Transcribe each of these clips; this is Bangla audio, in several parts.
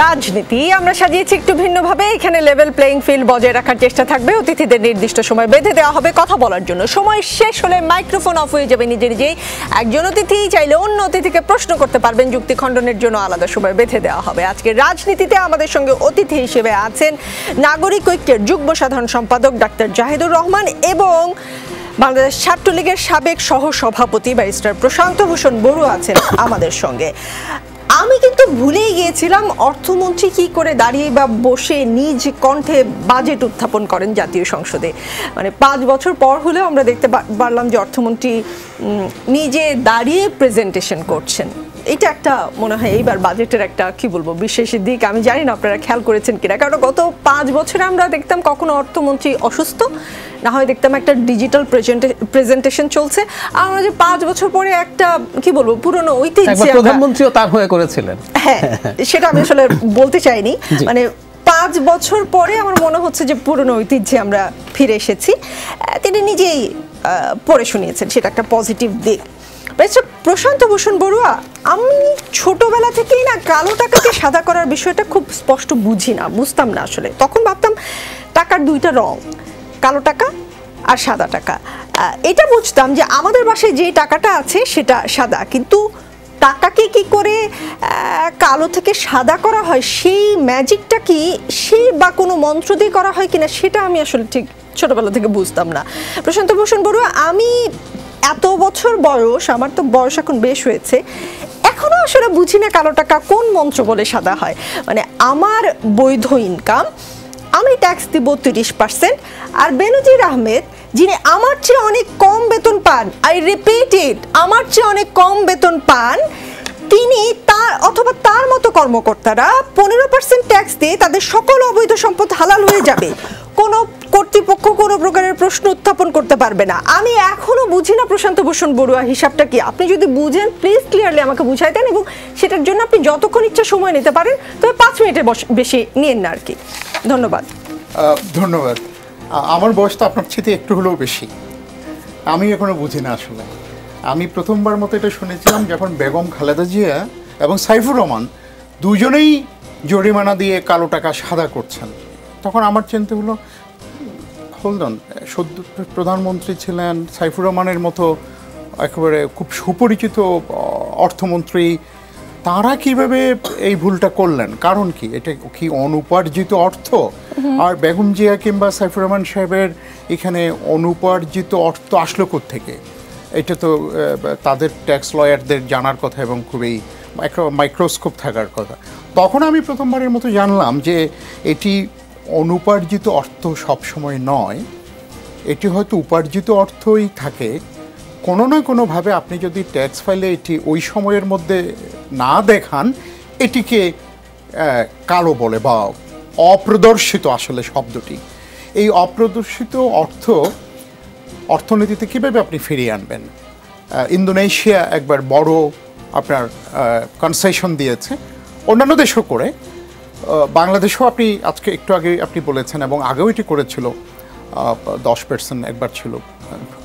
রাজনীতি আমরা সাজিয়েছি একটু ভিন্নভাবে। এখানে লেভেল প্লেইং ফিল্ড বজায় রাখার চেষ্টা থাকবে। অতিথিদের নির্দিষ্ট সময় বেঁধে দেওয়া হবে কথা বলার জন্য। সময় শেষ হলে মাইক্রোফোন অফ হয়ে যাবে নিজে নিজেই। একজন অতিথি চাইলে অন্য অতিথিকে প্রশ্ন করতে পারবেন। যুক্তি খণ্ডনের জন্য আলাদা সময় বেঁধে দেওয়া হবে। আজকে রাজনীতিতে আমাদের সঙ্গে অতিথি হিসেবে আছেন নাগরিক ঐক্যের যুগ্ম সাধারণ সম্পাদক ডাক্তার জাহিদুর রহমান এবং বাংলাদেশ ছাত্রলীগের সাবেক সহ সভাপতি ব্যারিস্টার প্রশান্ত ভূষণ বড়ুয়া আছেন আমাদের সঙ্গে। আমি কিন্তু ভুলেই গিয়েছিলাম অর্থমন্ত্রী কি করে দাঁড়িয়ে বা বসে নিজ কণ্ঠে বাজেট উত্থাপন করেন জাতীয় সংসদে। মানে 5 বছর পর হলেও আমরা দেখতে পারলাম যে অর্থমন্ত্রী নিজে দাঁড়িয়ে প্রেজেন্টেশন করছেন। এটা একটা মনে হয় এইবার বাজেটের একটা কি বলবো বিশেষ দিক। আমি জানি না আপনারা খেয়াল করেছেন কিনা, কারণ গত 5 বছরে আমরা দেখতাম কখনো অর্থমন্ত্রী অসুস্থ, না হয় দেখতাম একটা ডিজিটাল প্রেজেন্টেশন চলছে। আমরা যে 5 বছর পরে একটা কি বলবো পুরনো ঐতিহ্য, প্রধানমন্ত্রীও তার হয়ে করেছিলেন। হ্যাঁ, সেটা আমি আসলে বলতে চাইনি। মানে 5 বছর পরে আমার মনে হচ্ছে যে পুরনো ঐতিহ্যে আমরা ফিরে এসেছি। তিনি নিজেই পড়ে শুনিয়েছেন, সেটা একটা পজিটিভ দিক। প্রশান্ত ভূষণ বড়ুয়া, আমি ছোটবেলা থেকেই না কালো টাকাকে সাদা করার বিষয়টা খুব স্পষ্ট বুঝতাম না আসলে। তখন ভাবতাম টাকার 2টা রং, কালো টাকা আর সাদা টাকা। এটা বুঝতাম যে আমাদের বাসায় যে টাকাটা আছে সেটা সাদা, কিন্তু টাকাকে কি করে কালো থেকে সাদা করা হয়, সেই ম্যাজিকটা কি সেই বা কোনো মন্ত্র দিয়ে করা হয় কিনা, সেটা আমি আসলে ঠিক ছোটবেলা থেকে বুঝতাম না। প্রশান্ত ভূষণ বড়ুয়া, আমি এত বছর বয়স, আমার তো বয়স এখন বেশ হয়েছে, এখনো আসলে বুঝি না কালো টাকা কোন মন্ত্র বলে সাদা হয়। মানে আমার বৈধ ইনকাম, আমি ট্যাক্স দিব 30%, আর বেনজির আহমেদ যিনি আমার চেয়ে অনেক কম বেতন পান, আই রিপিট ইট, আমার চেয়ে অনেক কম বেতন পান, তিনি তার অথবা তার মতো কর্মকর্তারা 15% ট্যাক্স দিয়ে তাদের সকল অবৈধ সম্পদ হালাল হয়ে যাবে। কোনো কর্তৃপক্ষ কোনো প্রকারের প্রশ্ন উত্থাপন করতে পারবে না। আমি এখনো বুঝি না প্রশান্ত ভূষণ বড়ুয়া হিসাবটা কি। আপনি যদি বুঝেন প্লিজ ক্লিয়ারলি আমাকে বুঝাই দেন, এবং সেটার জন্য আপনি যতক্ষণ ইচ্ছা সময় নিতে পারেন, তবে 5 মিনিটের বেশি নিয়েন না আর কি। ধন্যবাদ। ধন্যবাদ। আমার বয়সটা আপনার চেয়ে একটু হলেও বেশি, আমি এখনো বুঝি না আসলে। আমি প্রথমবার মতো এটা শুনেছিলাম যখন বেগম খালেদা জিয়া এবং সাইফুর রহমান দুজনেই জরিমানা দিয়ে কালো টাকা সাদা করছেন। তখন আমার চিন্তা হলো, হোল্ড অন, সদ্য প্রধানমন্ত্রী ছিলেন সাইফুর রহমানের মতো একেবারে খুব সুপরিচিত অর্থমন্ত্রী, তারা কিভাবে এই ভুলটা করলেন? কারণ কি, এটা কি অনুপার্জিত অর্থ? আর বেগম জিয়া কিংবা সাইফুর রহমান সাহেবের এখানে অনুপার্জিত অর্থ আসলো কোত্থেকে? এটা তো তাদের ট্যাক্স লয়ারদের জানার কথা এবং খুবই মাইক্রোস্কোপ থাকার কথা। তখন আমি প্রথমবারের মতো জানলাম যে এটি অনুপার্জিত অর্থ সবসময় নয়, এটি হয়তো উপার্জিত অর্থই থাকে। কোনো না কোনোভাবে আপনি যদি ট্যাক্স ফাইলে এটি ওই সময়ের মধ্যে না দেখান, এটিকে কালো বলে বা অপ্রদর্শিত আসলে শব্দটি। এই অপ্রদর্শিত অর্থনীতিতে কীভাবে আপনি ফিরিয়ে আনবেন? ইন্দোনেশিয়া একবার বড় আপনার কনসেশন দিয়েছে, অন্যান্য দেশও করে, বাংলাদেশও আপনি আজকে একটু আগে আপনি বলেছেন এবং আগেও এটি করেছিল, 10% একবার ছিল,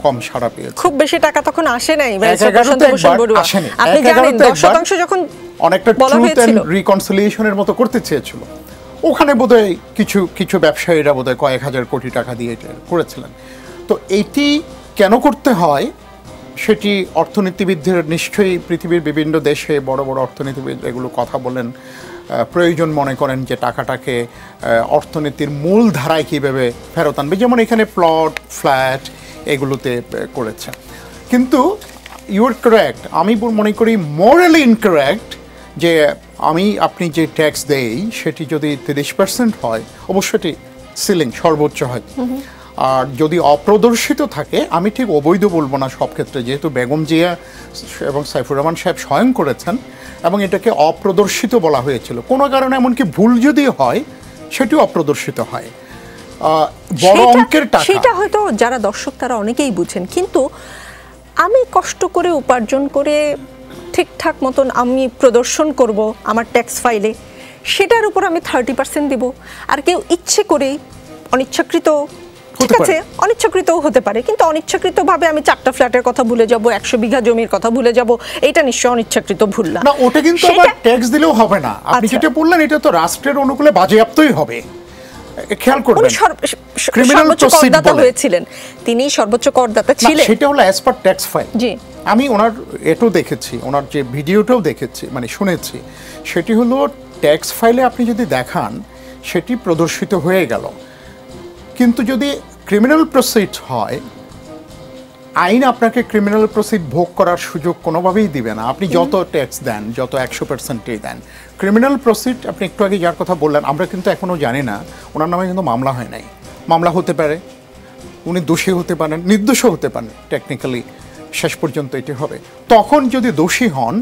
কম সাড়া পেয়েছে। খুব বেশি টাকা তখন আসে নাই, আপনি জানেন 10% যখন অনেকটা ট্রুথ এন্ড রিকনসিলিয়েশনের মতো করতে চেয়েছিল, ওখানে বোধহয় কিছু ব্যবসায়ীরা বোধহয় কয়েক হাজার কোটি টাকা দিয়ে করেছিলেন। তো এটি কেন করতে হয় সেটি অর্থনীতিবিদদের নিশ্চয়ই পৃথিবীর বিভিন্ন দেশে বড় বড় অর্থনীতিবিদ এগুলো কথা বলেন, প্রয়োজন মনে করেন যে টাকাটাকে অর্থনীতির মূল ধারায় কীভাবে ফেরত আনবে, যেমন এখানে প্লট ফ্ল্যাট এগুলোতে করেছে। কিন্তু ইউর কারেক্ট, আমি মনে করি মোরালি ইনকারেক্ট যে আপনি যে ট্যাক্স দেই সেটি যদি 30% হয়, অবশ্যই এটি সিলিং সর্বোচ্চ হয়। আর যদি অপ্রদর্শিত থাকে, আমি ঠিক অবৈধ বলবো না সব ক্ষেত্রে, যেহেতু বেগম জিয়া এবং সাইফুর রহমান সাহেব স্বয়ং করেছেন এবং এটাকে অপ্রদর্শিত বলা হয়েছিল। কোনো কারণে এমনকি ভুল যদি হয় সেটিও অপ্রদর্শিত হয়। বড় অঙ্কের টাকা, সেটা হয়তো যারা দর্শক তারা অনেকেই বুঝেন, কিন্তু আমি কষ্ট করে উপার্জন করে ঠিকঠাক মতন আমি প্রদর্শন করব আমার ট্যাক্স ফাইলে, সেটার উপর আমি 30% দিব। আর কেউ ইচ্ছে করে অনিচ্ছাকৃত ঠিক আছে, অনিচ্ছাকৃতও হতে পারে, কিন্তু অনিচ্ছাকৃতভাবে আমি 4টা ফ্ল্যাটের কথা ভুলে যাব, 100 বিঘা জমির কথা ভুলে যাব, এটা নিশ্চয়ই অনিচ্ছাকৃত ভুল না। না, ওটা কিন্তু আবার ট্যাক্স দিলেও হবে না। আপনি যেটা বললেন এটা তো রাষ্ট্রের অনুকূলে বাজেয়াপ্তই হবে। খেয়াল করবেন, সর্বোচ্চ করদাতা হয়েছিলেন তিনি, সর্বোচ্চ করদাতা ছিলেন, সেটা হলো অ্যাজ পার ট্যাক্স ফাইল। জি, আমি ওনার এটাও দেখেছি, ওনার যে ভিডিওটাও দেখেছি, মানে শুনেছি, সেটি হলো ট্যাক্স ফাইলে আপনি যদি দেখান সেটি প্রদর্শিত হয়ে গেল, কিন্তু যদি ক্রিমিনাল প্রসিড হয়, আইন আপনাকে ক্রিমিনাল প্রসিড ভোগ করার সুযোগ কোনোভাবেই দিবে না। আপনি যত ট্যাক্স দেন, যত 100%ই দেন, ক্রিমিনাল প্রসিড, আপনি একটু আগে যার কথা বললেন, আমরা কিন্তু এখনও জানি না, ওনার নামে কিন্তু মামলা হয় নাই। মামলা হতে পারে, উনি দোষী হতে পারেন, নির্দোষও হতে পারেন, টেকনিক্যালি শেষ পর্যন্ত এটি হবে। তখন যদি দোষী হন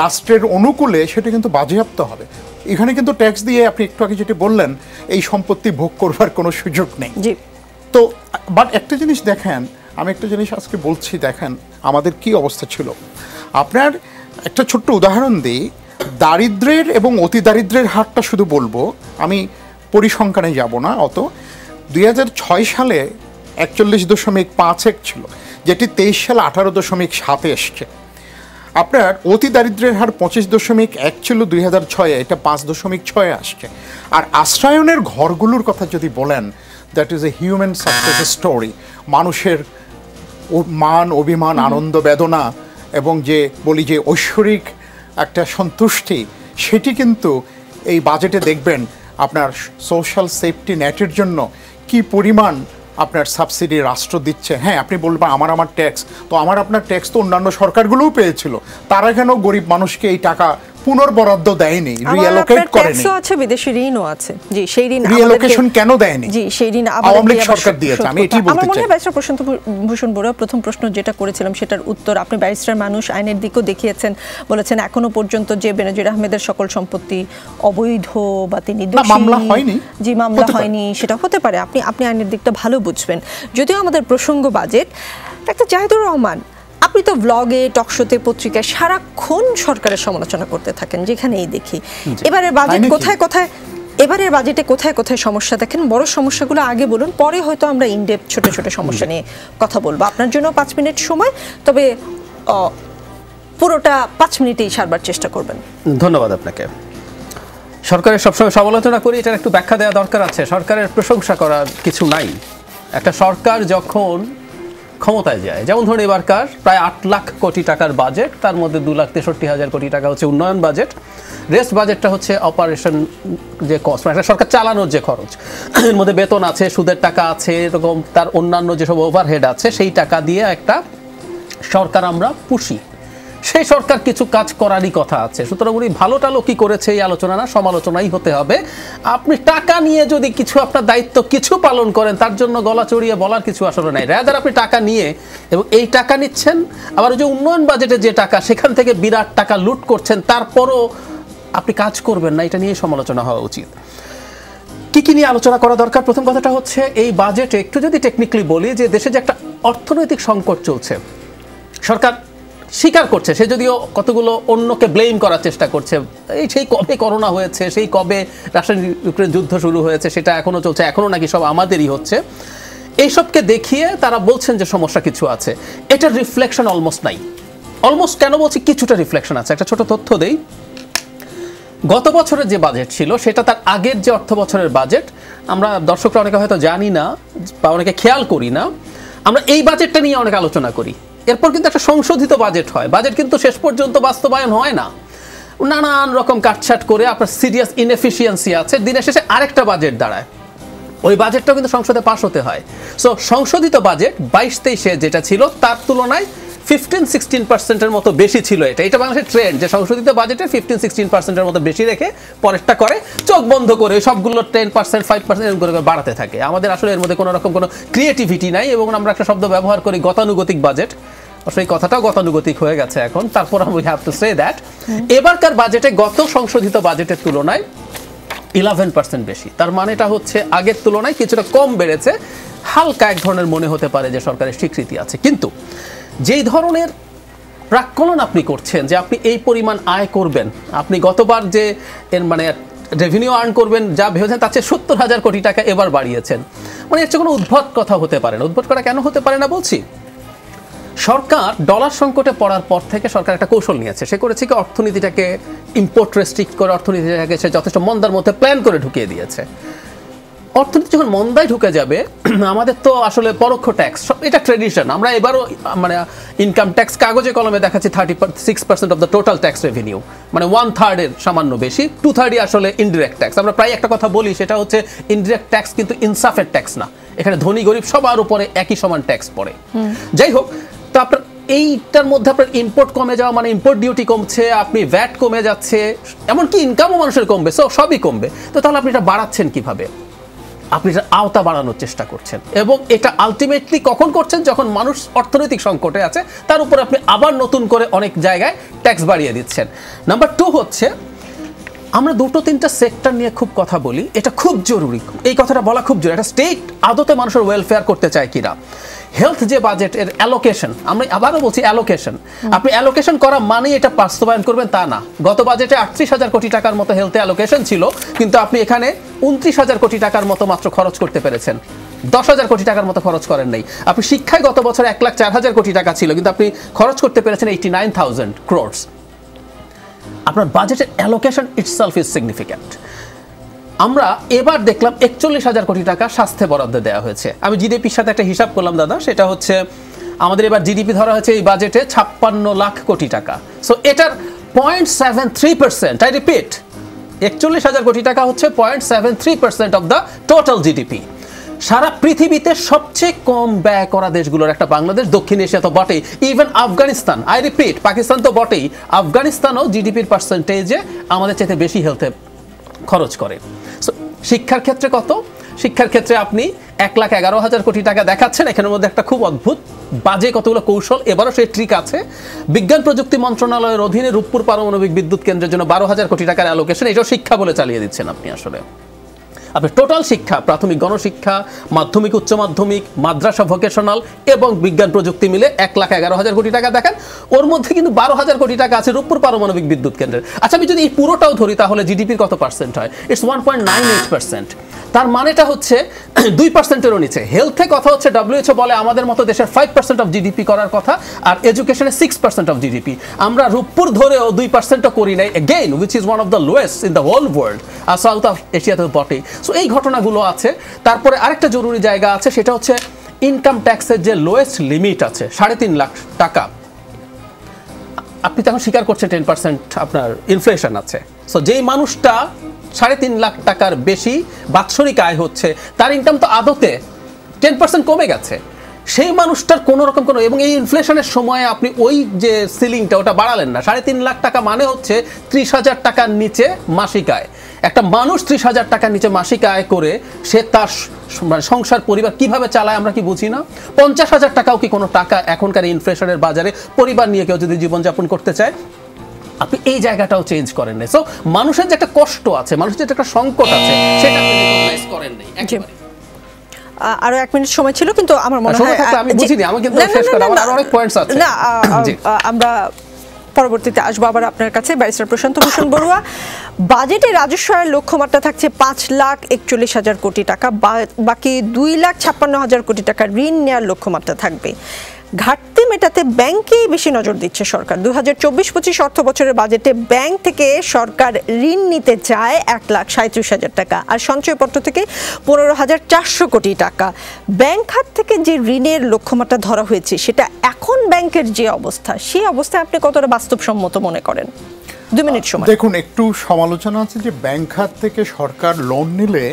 রাষ্ট্রের অনুকূলে, সেটা কিন্তু বাজেয়াপ্ত হবে। এখানে কিন্তু ট্যাক্স দিয়ে, আপনি একটু আগে যেটি বললেন, এই সম্পত্তি ভোগ করবার কোনো সুযোগ নেই। তো বাট একটা জিনিস দেখেন, আমি একটা জিনিস আজকে বলছি, দেখেন আমাদের কি অবস্থা ছিল। আপনার একটা ছোট্ট উদাহরণ দিই, দারিদ্র্যের এবং অতি দারিদ্র্যের হারটা শুধু বলবো, আমি পরিসংখ্যানে যাব না অত। 2006 সালে 41.51 ছিল, যেটি 23 সালে 18.7 এসছে। আপনার অতি দারিদ্র্যের হার 25.1 ছিল 2006-এ, এটা 5.6 আসছে। আর আশ্রয়নের ঘরগুলোর কথা যদি বলেন, that is a human success story. মানুষের মান, অভিমান, আনন্দ, বেদনা এবং যে বলি যে ঐশ্বরিক একটা সন্তুষ্টি, সেটি কিন্তু এই বাজেটে দেখবেন। আপনার সোশ্যাল সেফটি নেটের জন্য কি পরিমাণ আপনার সাবসিডি রাষ্ট্র দিচ্ছে। হ্যাঁ, আপনি বলবেন আমার ট্যাক্স, তো আপনার ট্যাক্স তো অন্যান্য সরকারগুলোও পেয়েছিল, তারা কেন গরিব মানুষকে এই টাকা পুনর্বরাদ্দ দেয়নি, রিঅ্যালোকেট করেনি? ট্যাক্সও আছে, বিদেশি ঋণও আছে। জি, সেই ঋণ রিঅ্যালোকেশন কেন দেয়নি? জি, সেই ঋণ আওয়ামী লীগ সরকার দিয়েছে। আমি এটাই বলতে চাই। আমার মনে হয় ব্যারিস্টার প্রশান্ত ভূষণ বড়ুয়া প্রথম প্রশ্ন যেটা করেছিলাম সেটার উত্তর আপনি ব্যারিস্টার মানুষ, আইনের দিকও দেখিয়েছেন, বলেছেন এখনো পর্যন্ত যে বেনজির আহমেদের সকল সম্পত্তি অবৈধ বা তিনি দোষী, মামলা হয়নি। জি, মামলা হয়নি, সেটা হতে পারে। আপনি আইনের দিকটা ভালো বুঝবেন। যদিও আমাদের প্রসঙ্গ বাজেট, একটা জাহিদুর রহমান, আপনি তো ব্লগে, টকশোতে, পত্রিকায় সারাক্ষণ সরকারের সমালোচনা করতে থাকেন, যেখানেই দেখি। এবারের বাজেটে কোথায় কোথায় সমস্যা দেখেন? বড় সমস্যাগুলো আগে বলুন, পরে হয়তো আমরা ইনডেপথ ছোট ছোট সমস্যা নিয়ে কথা বলবো। আপনার জন্য 5 মিনিট সময়, তবে পুরোটা 5 মিনিটেই সারবার চেষ্টা করবেন। ধন্যবাদ আপনাকে। সরকারের সবসময় সমালোচনা করি, এটার একটু ব্যাখ্যা দেওয়া দরকার আছে। সরকারের প্রশংসা করার কিছু নাই। একটা সরকার যখন ক্ষমতায় যায়, যেমন ধরুন এবারকার প্রায় 8 লাখ কোটি টাকার বাজেট, তার মধ্যে 2,63,000 কোটি টাকা হচ্ছে উন্নয়ন বাজেট, রেস্ট বাজেটটা হচ্ছে অপারেশন যে কস্ট, মানে একটা সরকার চালানোর যে খরচ, এর মধ্যে বেতন আছে, সুদের টাকা আছে, এরকম তার অন্যান্য যেসব ওভারহেড আছে, সেই টাকা দিয়ে একটা সরকার আমরা পুষি। সেই সরকার কিছু কাজ করারই কথা আছে। সুতরাং উনি ভালো টালো কি করেছে এই আলোচনা না, সমালোচনাই হতে হবে। আপনি টাকা নিয়ে যদি কিছু আপনার দায়িত্ব কিছু পালন করেন, তার জন্য গলা চড়িয়ে বলার কিছু আসলে নাই। রাদার আপনি টাকা নিয়ে, এবং এই টাকা নিচ্ছেন, আবার যে উন্নয়ন বাজেটে যে টাকা, সেখান থেকে বিরাট টাকা লুট করছেন, তারপরও আপনি কাজ করবেন না, এটা নিয়ে সমালোচনা হওয়া উচিত। কি নিয়ে আলোচনা করা দরকার? প্রথম কথাটা হচ্ছে, এই বাজেটে একটু যদি টেকনিক্যালি বলি, যে দেশে যে একটা অর্থনৈতিক সংকট চলছে, সরকার স্বীকার করছে, সে যদিও কতগুলো অন্যকে ব্লেম করার চেষ্টা করছে। সেই কবে করোনা হয়েছে, সেই কবে রাশিয়া ইউক্রেন যুদ্ধ শুরু হয়েছে, সেটা এখনও চলছে, এখনও নাকি সব আমাদেরই হচ্ছে। এইসবকে দেখিয়ে তারা বলছেন যে সমস্যা কিছু আছে। এটার রিফ্লেকশন অলমোস্ট নাই। অলমোস্ট কেন বলছি? কিছুটা রিফ্লেকশন আছে। একটা ছোট তথ্য দেই। গত বছরের যে বাজেট ছিল, সেটা তার আগের যে অর্থ বছরের বাজেট, আমরা দর্শকরা অনেকে হয়তো জানি না বা অনেকে খেয়াল করি না, আমরা এই বাজেটটা নিয়ে অনেক আলোচনা করি। এরপর কিন্তু একটা সংশোধিত বাজেট হয়। বাজেট কিন্তু শেষ পর্যন্ত বাস্তবায়ন হয় না, নানান রকম কাটছাট করে আপনার সিরিয়াস ইনএফিসিয়েন্সি আছে, দিনের শেষে আরেকটা বাজেট দাঁড়ায়। ওই বাজেটটাও কিন্তু সংসদে পাস হতে হয়। সো সংশোধিত বাজেট 22-23-এ যেটা ছিল, তার তুলনায় 15-16% মতো বেশি ছিল। এটা বাংলাদেশের ট্রেন্ড, যে সংশোধিত বাজেটে 15-16% মতো বেশি রেখে পরেরটা করে চোখ বন্ধ করে সবগুলো 10%, 5% করে বাড়াতে থাকে। আমাদের আসলে এর মধ্যে কোনো রকম কোনো ক্রিয়েটিভিটি নাই, এবং আমরা একটা শব্দ ব্যবহার করি গতানুগতিক বাজেট। সেই কথাটাও গতানুগতিক হয়ে গেছে এখন। তারপর we have to say that এবারকার বাজেটে গত সংশোধিত বাজেটের তুলনায় 11% বেশি। তার মানেটা হচ্ছে আগের তুলনায় কিছুটা কম বেড়েছে। হালকা এক ধরনের মনে হতে পারে যে সরকারের স্বীকৃতি আছে, কিন্তু যেই ধরনের প্রাক্কলন আপনি করছেন, যে আপনি এই পরিমাণ আয় করবেন, আপনি গতবার যে এর মানে রেভিনিউ আর্ন করবেন যা ভেবেছেন, তার চেয়ে 70,000 কোটি টাকা এবার বাড়িয়েছেন। মানে এর চেয়ে কোনো উদ্ভট কথা হতে পারে না। উদ্ভট করা কেন হতে পারে না বলছি, সরকার ডলার সংকটে পড়ার পর থেকে সরকার একটা কৌশল নিয়েছে। সে করেছে কি, অর্থনীতিটাকে ইম্পোর্ট রেস্ট্রিক্ট করে অর্থনীতিটাকে সে যথেষ্ট মন্দার মধ্যে প্ল্যান করে ঢুকিয়ে দিয়েছে। অর্থনীতি যখন মন্দায় ঢুকে যাবে, আমাদের তো আসলে পরোক্ষ ট্যাক্স, এটা ট্রেডিশন, আমরা এবারও মানে ইনকাম ট্যাক্স কাগজে কলমে দেখাচ্ছি 36% of the total tax revenue, মানে 1/3 সামান্য বেশি, 2/3 আসলে ইনডিরেক্ট ট্যাক্স। আমরা প্রায় একটা কথা বলি, সেটা হচ্ছে ইনডিরেক্ট ট্যাক্স কিন্তু ইনসাফের ট্যাক্স না, এখানে ধনী গরিব সবার উপরে একই সমান ট্যাক্স পড়ে। যাই হোক, তো আপনার এইটার মধ্যে আপনার ইম্পোর্ট কমে যাওয়া মানে ইম্পোর্ট ডিউটি কমছে, আপনি ভ্যাট কমে যাচ্ছে, এমনকি ইনকামও মানুষের কমবে, সবই কমবে। তো তাহলে আপনি এটা বাড়াচ্ছেন কিভাবে? আপনি এটা আওতা বাড়ানোর চেষ্টা করছেন, এবং এটা আলটিমেটলি কখন করছেন? যখন মানুষ অর্থনৈতিক সংকটে আছে, তার উপর আপনি আবার নতুন করে অনেক জায়গায় ট্যাক্স বাড়িয়ে দিচ্ছেন। নাম্বার 2 হচ্ছে, আমরা 2-3টা সেক্টর নিয়ে খুব কথা বলি, এটা খুব জরুরি, এই কথাটা বলা খুব জরুরি। একটা স্টেট আদতে মানুষের ওয়েলফেয়ার করতে চায় কিনা। হেলথ যে বাজেটের অ্যালোকেশন, আমরা আবারও বলছি অ্যালোকেশন, আপনি অ্যালোকেশন করা মানে এটা বাস্তবায়ন করবেন তা না। গত বাজেটে 38,000 কোটি টাকার মতো হেলথে অ্যালোকেশন ছিল, কিন্তু আপনি এখানে 29,000 কোটি টাকার মতো মাত্র খরচ করতে পেরেছেন, 10,000 কোটি টাকার মতো খরচ করেন নাই। আপনি শিক্ষায় গত বছর 1,04,000 কোটি টাকা ছিল, কিন্তু আপনি খরচ করতে পেরেছেন 89,000 crores। আপনার বাজেটের অ্যালোকেশন ইটসেলফ ইজ সিগনিফিক্যান্ট। আমরা এবার দেখলাম 41,000 কোটি টাকা স্বাস্থ্যে বরাদ্দ দেওয়া হয়েছে। আমি জিডিপির সাথে একটা হিসাব করলাম দাদা, সেটা হচ্ছে আমাদের এবার জিডিপি ধরা হয়েছে এই বাজেটে 56 লাখ কোটি টাকা। সো এটার 0.73%, আই রিপিট, 41,000 কোটি টাকা হচ্ছে 0.73% অফ দ্য টোটাল জিডিপি। সারা পৃথিবীতে সবচেয়ে কম ব্যয় করা দেশগুলোর একটা বাংলাদেশ, দক্ষিণ এশিয়া তো বটেই, even Afghanistan, I repeat, Pakistan তো বটেই, আফগানিস্তানও জিডিপির পার্সেন্টেজে আমাদের চাইতে বেশি হেলথে খরচ করে। সো শিক্ষার ক্ষেত্রে কত? শিক্ষার ক্ষেত্রে আপনি 1,11,000 কোটি টাকা দেখাচ্ছেন। এখানের মধ্যে একটা খুব অদ্ভুত বাজে কতগুলো কৌশল, এবারও সেই ট্রিক আছে। বিজ্ঞান প্রযুক্তি মন্ত্রণালয়ের অধীনে রূপপুর পারমাণবিক বিদ্যুৎ কেন্দ্রের জন্য 12,000 কোটি টাকার অ্যালোকেশন, এটাও শিক্ষা বলে চালিয়ে দিচ্ছেন আপনি। আসলে আপনি টোটাল শিক্ষা, প্রাথমিক গণশিক্ষা, মাধ্যমিক উচ্চ মাধ্যমিক, মাদ্রাসা ভোকেশনাল এবং বিজ্ঞান প্রযুক্তি মিলে 1,11,000 কোটি টাকা দেখেন, ওর মধ্যে কিন্তু 12,000 কোটি টাকা আছে রূপপুর পারমাণবিক বিদ্যুৎ কেন্দ্রের। আচ্ছা, আমি যদি এই পুরোটাও ধরি তাহলে জিডিপির কত পার্সেন্ট হয়? ইটস 1.98%। তার মানেটা হচ্ছে 2%-এরও নিচে। হেলথে কথা হচ্ছে WHO বলে আমাদের মতো দেশের 5% অফ জিডিপি করার কথা, আর এডুকেশনে 6% অফ জিডিপি। আমরা রূপপুর ধরেও 2%ও করি নাই, again which is one of the lowest in the whole world, আর সাউথ এশিয়াতে বটেই। সো এই ঘটনাগুলো আছে। তারপরে আরেকটা জরুরি জায়গা আছে, সেটা হচ্ছে ইনকাম ট্যাক্সের যে লোয়েস্ট লিমিট আছে 3.5 লাখ টাকা। আপনি তখন স্বীকার করছেন 10% আপনার ইনফ্লেশন আছে। সো যেই মানুষটা 3.5 লাখ টাকার বেশি বাৎসরিক আয় হচ্ছে, তার ইনকাম তো আদতে 10% কমে গেছে। সেই মানুষটার কোনো রকম কোনো, এবং এই ইনফ্লেশনের সময়ে আপনি ওই যে সিলিংটা ওটা বাড়ালেন না। 3.5 লাখ টাকা মানে হচ্ছে 30,000 টাকার নিচে মাসিক আয়। একটা মানুষ 30,000 টাকার নিচে মাসিক আয় করে সে তার সংসার পরিবার কিভাবে চালায় আমরা কি বুঝি না? 50,000 টাকাও কি কোনো টাকা এখনকার ইনফ্লেশনের বাজারে পরিবার নিয়ে কেউ যদি জীবনযাপন করতে চায়? আপনি এই জায়গাটাও চেঞ্জ করেন নাই। সো মানুষের যে একটা কষ্ট আছে, মানুষের যে একটা সংকট আছে, সেটা আপনি রিকগনাইজ করেন নাই একেবারে। আরো 1 মিনিট সময় ছিল, কিন্তু আমার মনে হয় আমি বুঝিনি, আমি কিন্তু শেষ করা, আমার আরো অনেক পয়েন্টস আছে। না, আমরা পরবর্তীতে আসবো আবার আপনার কাছে। ব্যারিস্টার প্রশান্ত ভূষণ বড়ুয়া, বাজেটে রাজস্ব আয়ের লক্ষ্যমাত্রা থাকছে 5,41,000 কোটি টাকা, বাকি 2,56,000 কোটি টাকা ঋণ নেওয়ার লক্ষ্যমাত্রা থাকবে। ঘাটতি মেটাতে ব্যাংকেই বেশি নজর দিচ্ছে সরকার। 2024-25 অর্থ বছরের বাজেটে ব্যাংক থেকে সরকার ঋণ নিতে চায় 1,37,000 টাকা, আর সঞ্চয়পত্র থেকে 15,400 কোটি টাকা। ব্যাংক খাত থেকে যে ঋণের লক্ষ্যমাত্রা ধরা হয়েছে, সেটা এখন ব্যাংকের যে অবস্থা, সেই অবস্থায় আপনি কতটা বাস্তবসম্মত মনে করেন? 2 মিনিট সময়। দেখুন, একটু সমালোচনা আছে যে ব্যাংক খাত থেকে সরকার লোন নিলে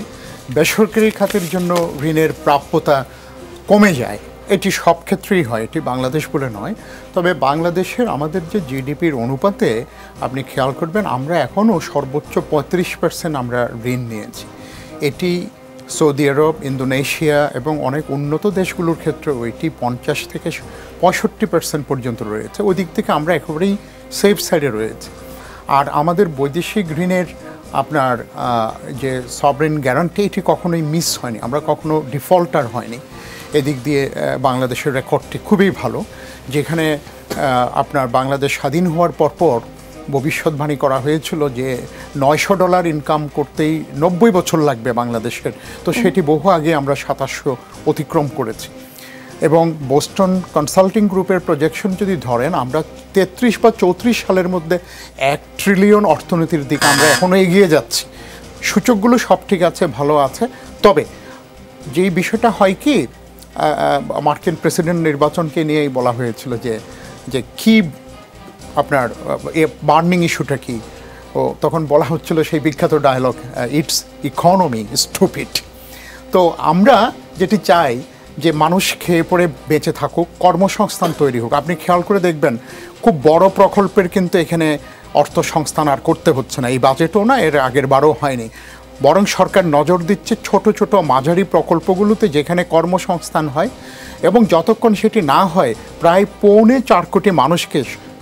বেসরকারি খাতের জন্য ঋণের প্রাপ্যতা কমে যায়। এটি সব ক্ষেত্রেই হয়, এটি বাংলাদেশ বলে নয়। তবে বাংলাদেশের আমাদের যে জিডিপির অনুপাতে আপনি খেয়াল করবেন, আমরা এখনও সর্বোচ্চ 35% আমরা ঋণ নিয়েছি। এটি সৌদি আরব, ইন্দোনেশিয়া এবং অনেক উন্নত দেশগুলোর ক্ষেত্রেও এটি 50 থেকে 65% পর্যন্ত রয়েছে। ওই দিক থেকে আমরা একেবারেই সেফ সাইডে রয়েছে। আর আমাদের বৈদেশিক ঋণের আপনার যে সভরেন গ্যারান্টি, এটি কখনোই মিস হয়নি, আমরা কখনো ডিফল্টার হয়নি। এদিক দিয়ে বাংলাদেশের রেকর্ডটি খুবই ভালো, যেখানে আপনার বাংলাদেশ স্বাধীন হওয়ার পরপর ভবিষ্যৎবাণী করা হয়েছিল যে $900 ইনকাম করতেই 90 বছর লাগবে বাংলাদেশের, তো সেটি বহু আগে আমরা 2700 অতিক্রম করেছি। এবং বোস্টন কনসাল্টিং গ্রুপের প্রজেকশন যদি ধরেন, আমরা 33 বা 34 সালের মধ্যে $1 ট্রিলিয়ন অর্থনীতির দিকে আমরা এখনও এগিয়ে যাচ্ছি। সূচকগুলো সব ঠিক আছে, ভালো আছে। তবে যেই বিষয়টা হয় কি, মার্কিন প্রেসিডেন্ট নির্বাচনকে নিয়েই বলা হয়েছিল যে কি আপনার বার্নিং ইস্যুটা কি, ও তখন বলা হচ্ছিল সেই বিখ্যাত ডায়লগ, ইটস ইকোনমি স্টুপিড। তো আমরা যেটি চাই যে মানুষ খেয়ে পড়ে বেঁচে থাকুক, কর্মসংস্থান তৈরি হোক। আপনি খেয়াল করে দেখবেন খুব বড় প্রকল্পের কিন্তু এখানে অর্থ সংস্থান আর করতে হচ্ছে না, এই বাজেটও না, এর আগের বারও হয়নি। বরং সরকার নজর দিচ্ছে ছোট ছোট মাঝারি প্রকল্পগুলোতে যেখানে কর্মসংস্থান হয়, এবং যতক্ষণ সেটি না হয় প্রায় 4.25 কোটি মানুষকে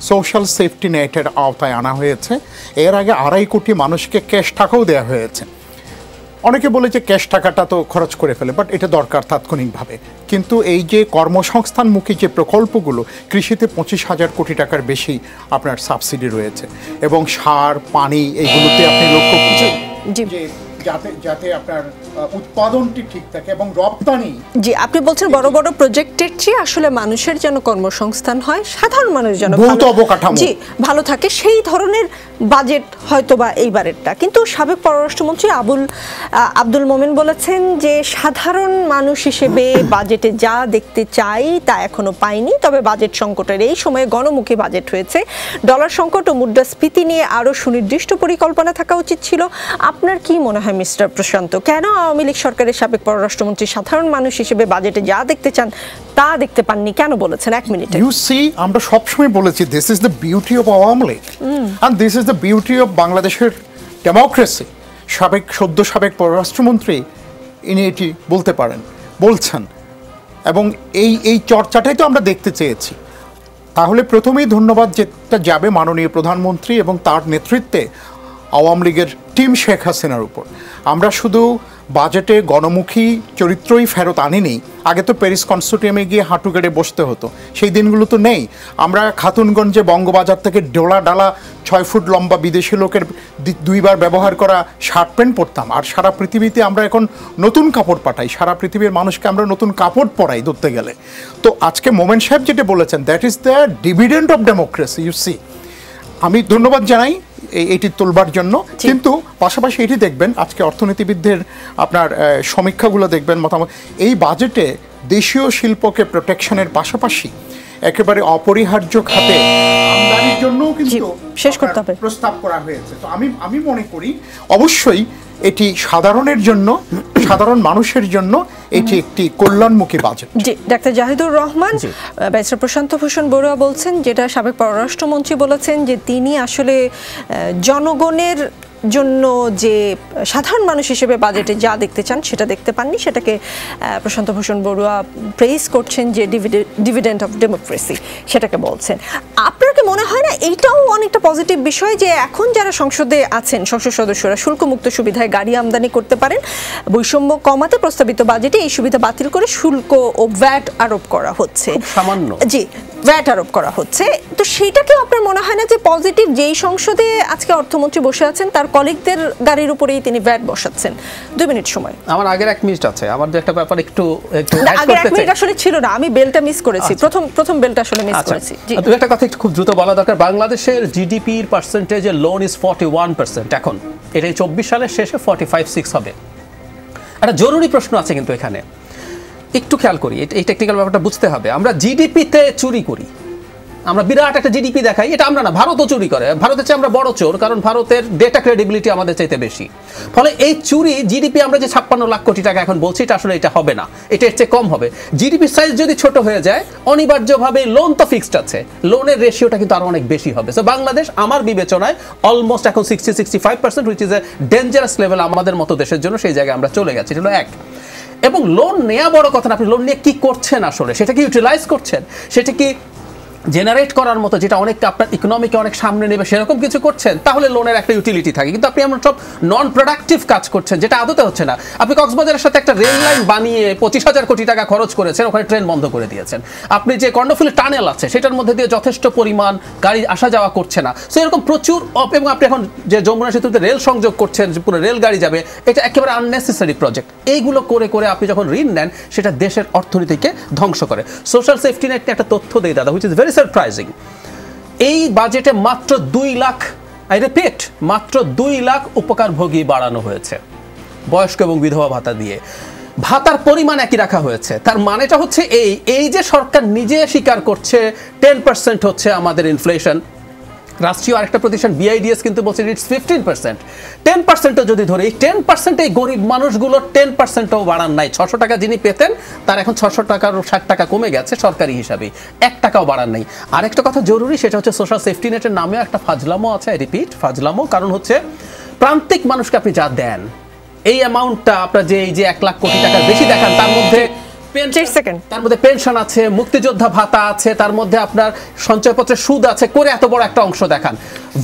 সোশ্যাল সেফটি নেটের আওতায় আনা হয়েছে। এর আগে 2.5 কোটি মানুষকে ক্যাশ টাকাও দেওয়া হয়েছে। অনেকে বলে যে ক্যাশ টাকাটা তো খরচ করে ফেলে, বাট এটা দরকার তাৎক্ষণিকভাবে। কিন্তু এই যে কর্মসংস্থানমুখী যে প্রকল্পগুলো, কৃষিতে 25,000 কোটি টাকার বেশি আপনার সাবসিডি রয়েছে, এবং সার, পানি, এইগুলোতে আপনি লক্ষ্য করছেন যে যাতে আপনার উৎপাদনটি ঠিক থাকে এবং রপ্তানি। জি, আপনি বলছেন বড় বড় প্রজেক্টের চেয়ে আসলে মানুষের যেন কর্মসংস্থান হয়, সাধারণ মানুষ যেন জি ভালো থাকে, সেই ধরনের বাজেট হয়তোবা এইবারেরটা। কিন্তু সাবেক পররাষ্ট্রমন্ত্রী আব্দুল মোমেন বলেছেন যে সাধারণ মানুষ হিসেবে বাজেটে যা দেখতে চাই তা এখনো পাইনি, তবে বাজেট সংকটের এই সময়ে গণমুখী বাজেট হয়েছে। ডলার সংকট ও মুদ্রাস্ফীতি নিয়ে আরও সুনির্দিষ্ট পরিকল্পনা থাকা উচিত ছিল। আপনার কি মনে হয় মিস্টার প্রশান্ত, কেন আওয়ামী লীগ সরকারের সাবেক পররাষ্ট্রমন্ত্রী সাধারণ মানুষ হিসেবে বাজেটে যা দেখতে চান তা দেখতে পাননি, কেন বলেছেন? 1 মিনিটে। ইউ সি, আমরা সবসময় বলেছি this is the beauty of Awami League and this is the beauty of বাংলাদেশের ডেমোক্রেসি। সদ্য সাবেক পররাষ্ট্রমন্ত্রী ইনি এটি বলতে পারেন, বলছেন, এবং এই চর্চাটাই তো আমরা দেখতে চেয়েছি। তাহলে প্রথমেই ধন্যবাদ যেটা যাবে মাননীয় প্রধানমন্ত্রী এবং তার নেতৃত্বে আওয়ামী লীগের টিম শেখ হাসিনার উপর। আমরা শুধু বাজেটে গণমুখী চরিত্রই ফেরত আনিনি, আগে তো প্যারিস কনসোর্টিয়ামে গিয়ে হাঁটু গেড়ে বসতে হতো, সেই দিনগুলো তো নেই। আমরা খাতুনগঞ্জে বঙ্গবাজার থেকে ডোলা ডালা 6 ফুট লম্বা বিদেশি লোকের 2 বার ব্যবহার করা শার্ট প্যান্ট পরতাম, আর সারা পৃথিবীতে আমরা এখন নতুন কাপড় পাঠাই, সারা পৃথিবীর মানুষকে আমরা নতুন কাপড় পরাই ধরতে গেলে। তো আজকে মোমেন সাহেব যেটা বলেছেন, that is the dividend of democracy. You see, আমি ধন্যবাদ জানাই এটি তোলবার জন্য, কিন্তু পাশাপাশি এটি দেখবেন আজকে অর্থনীতিবিদদের আপনার সমীক্ষাগুলো দেখবেন, মতামত এই বাজেটে দেশীয় শিল্পকে প্রোটেকশনের পাশাপাশি একেবারে অপরিহার্য খাতে আমদানির জন্যও কিন্তু শেষ করতে হবে প্রস্তাব করা হয়েছে। তো আমি মনে করি অবশ্যই এটি সাধারণের জন্য, সাধারণ মানুষের জন্য এটি একটি কল্যাণমুখী বাজেট। জি, ডাক্তার জাহিদুর রহমান, ব্যারিস্টার প্রশান্ত ভূষণ বড়ুয়া বলছেন, যেটা সাবেক পররাষ্ট্রমন্ত্রী বলেছেন যে তিনি আসলে জনগণের জন্য যে সাধারণ মানুষ হিসেবে বাজেটে যা দেখতে চান সেটা দেখতে পাননি, সেটাকে প্রশান্ত ভূষণ বড়ুয়া প্রেইজ করছেন যে ডিভিডেন্ড অফ ডেমোক্রেসি, সেটাকে বলছেন। আপনার কি মনে হয় না এইটাও অনেকটা পজিটিভ বিষয় যে এখন যারা সংসদে আছেন, সংসদ সদস্যরা শুল্কমুক্ত সুবিধায় গাড়ি আমদানি করতে পারেন, বৈষম্য কমাতে প্রস্তাবিত বাজেটে এই সুবিধা বাতিল করে শুল্ক ও ভ্যাট আরোপ করা হচ্ছে, সামান্য জি ভ্যাট আরোপ করা হচ্ছে। তো সেইটাকেও আপনার মনে হয় না যে পজিটিভ? যেই সংসদে আজকে অর্থমন্ত্রী বসে আছেন তার কলিগদের গাড়ির উপরেই তিনি ভ্যাট বসাচ্ছেন। 2 মিনিট সময় আমার, আগের 1 মিনিট আছে, আমার যে একটা ব্যাপার একটু আগের 1 মিনিট আসলে ছিল না, আমি বেলটা মিস করেছি, প্রথম বেলটা আসলে মিস করেছি। জি, দুই একটা কথা একটু খুব দ্রুত বলা দরকার। বাংলাদেশের জিডিপির পার্সেন্টেজে লোন ইজ 41%, এখন এটা 24 সালের শেষে 45-6 হবে। একটা জরুরি প্রশ্ন আছে কিন্তু এখানে, একটু খেয়াল করি, এই টেকনিক্যাল ব্যাপারটা বুঝতে হবে। আমরা জিডিপিতে চুরি করি, আমরা বিরাট একটা জিডিপি দেখাই, এটা আমরা না, ভারতও চুরি করে। ভারতের চেয়ে আমরা বড় চোর, কারণ ভারতের ডেটা ক্রেডিবিলিটি আমাদের চাইতে বেশি। ফলে এই চুরি জিডিপি আমরা যে 56 লাখ কোটি টাকা এখন বলছি, এটা আসলে এটা হবে না, এটা এর চেয়ে কম হবে। জিডিপির সাইজ যদি ছোট হয়ে যায়, অনিবার্যভাবে লোন তো ফিক্সড আছে, লোনের রেশিওটা কিন্তু আরো অনেক বেশি হবে। সো বাংলাদেশ আমার বিবেচনায় অলমোস্ট এখন 60-65%, which is a dangerous level আমাদের মতো দেশের জন্য। সেই জায়গায় আমরা চলে গেছি, এটা হলো এক। এবং লোন নেওয়া বড় কথা না, আপনি লোন নিয়ে কি করছেন আসলে, সেটা কি ইউটিলাইজ করছেন, সেটা কি জেনারেট করার মতো, যেটা অনেক আপনার ইকোনমিকে অনেক সামনে নেবে, সেরকম কিছু করছেন, তাহলে লোনের একটা ইউটিলিটি থাকে। কিন্তু আপনি এমন সব নন প্রোডাক্টিভ কাজ করছেন যেটা আদতে হচ্ছে না। আপনি কক্সবাজারের সাথে একটা রেল লাইন বানিয়ে 25,000 কোটি টাকা খরচ করেছেন, ওখানে ট্রেন বন্ধ করে দিয়েছেন। আপনি যে কর্ণফুলী টানেল আছে সেটার মধ্যে দিয়ে যথেষ্ট পরিমাণ গাড়ি আসা যাওয়া করছে না। সো এরকম প্রচুর, এবং আপনি এখন যে যমুনা সেতুতে রেল সংযোগ করছেন, যে পুরো রেল গাড়ি যাবে, এটা একেবারে আননেসেসারি প্রজেক্ট। এইগুলো করে করে আপনি যখন ঋণ নেন, সেটা দেশের অর্থনীতিকে ধ্বংস করে। সোশ্যাল সেফটি নেট নিয়ে একটা তথ্য দেই দাদা, হুইচ ইজ ভেরি সারপ্রাইজিং। এই বাজেটে মাত্র 2 লাখ, আই রিপিট, মাত্র 2 লাখ উপকারভোগী বাড়ানো হয়েছে বয়স্ক এবং বিধবা ভাতা দিয়ে। ভাতার পরিমাণ একই রাখা হয়েছে। তার মানেটা হচ্ছে এই যে সরকার নিজে স্বীকার করছে 10% হচ্ছে আমাদের ইনফ্লেশন। রাষ্ট্রীয় আরেকটা প্রতিষ্ঠান বিআইডিএস কিন্তু বলছে ইটস 15%। 10%ও যদি ধরে, এই 10% এই গরিব মানুষগুলোর 10%ও বাড়ান নাই। 600 টাকা যিনি পেতেন তার এখন 600 টাকার 60 টাকা কমে গেছে সরকারি হিসাবে, 1 টাকাও বাড়ান নাই। আরেকটা কথা জরুরি, সেটা হচ্ছে সোশ্যাল সেফটি নেটের নামেও একটা ফাজলামো আছে। আই রিপিট, ফাজলামো। কারণ হচ্ছে প্রান্তিক মানুষকে আপনি যা দেন, এই অ্যামাউন্টটা আপনার যে এই যে 1 লাখ কোটি টাকার বেশি দেখান, তার মধ্যে পেনশন আছে, মুক্তিযোদ্ধা ভাতা আছে, তার মধ্যে আপনার সঞ্চয়পত্রের সুদ আছে, করে এত বড় একটা অংশ দেখান।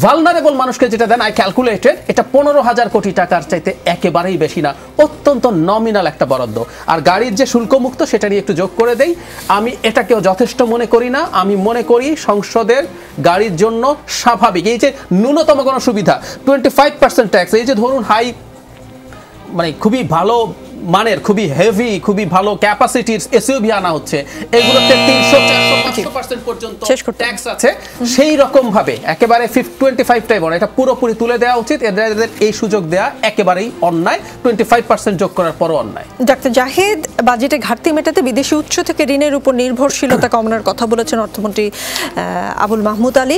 ভালনারেবল মানুষকে যেটা দেন, আই ক্যালকুলেটেড, এটা 15,000 কোটি টাকার চাইতে একেবারেই বেশি না, অত্যন্ত নমিনাল একটা বরাদ্দ। আর গাড়ির যে শুল্কমুক্ত, সেটা নিয়ে একটু যোগ করে দেই, আমি এটাকেও যথেষ্ট মনে করি না। আমি মনে করি সংসদের গাড়ির জন্য স্বাভাবিক এই যে ন্যূনতম কোনো সুবিধা 25% ট্যাক্স, এই যে ধরুন হাই, মানে খুবই ভালো মানের, খুবই হেভি, খুবই ভালো ক্যাপাসিটির এসইউভি আনা হচ্ছে, এগুলোতে 300-400-500% পর্যন্ত ট্যাক্স আছে। সেই রকম ভাবে একেবারে 25টাই বড়, এটা পুরোপুরি তুলে দেওয়া উচিত। এদের এই সুযোগ দেওয়া একেবারেই অন্যায়। 25% যোগ করার পরও অন্যায়। ডাক্তার জাহেদ, বাজেটে ঘাটতি মেটাতে বিদেশি উৎস থেকে ঋণের উপর নির্ভরশীলতা কমানোর কথা বলেছেন অর্থমন্ত্রী আবুল মাহমুদ আলী।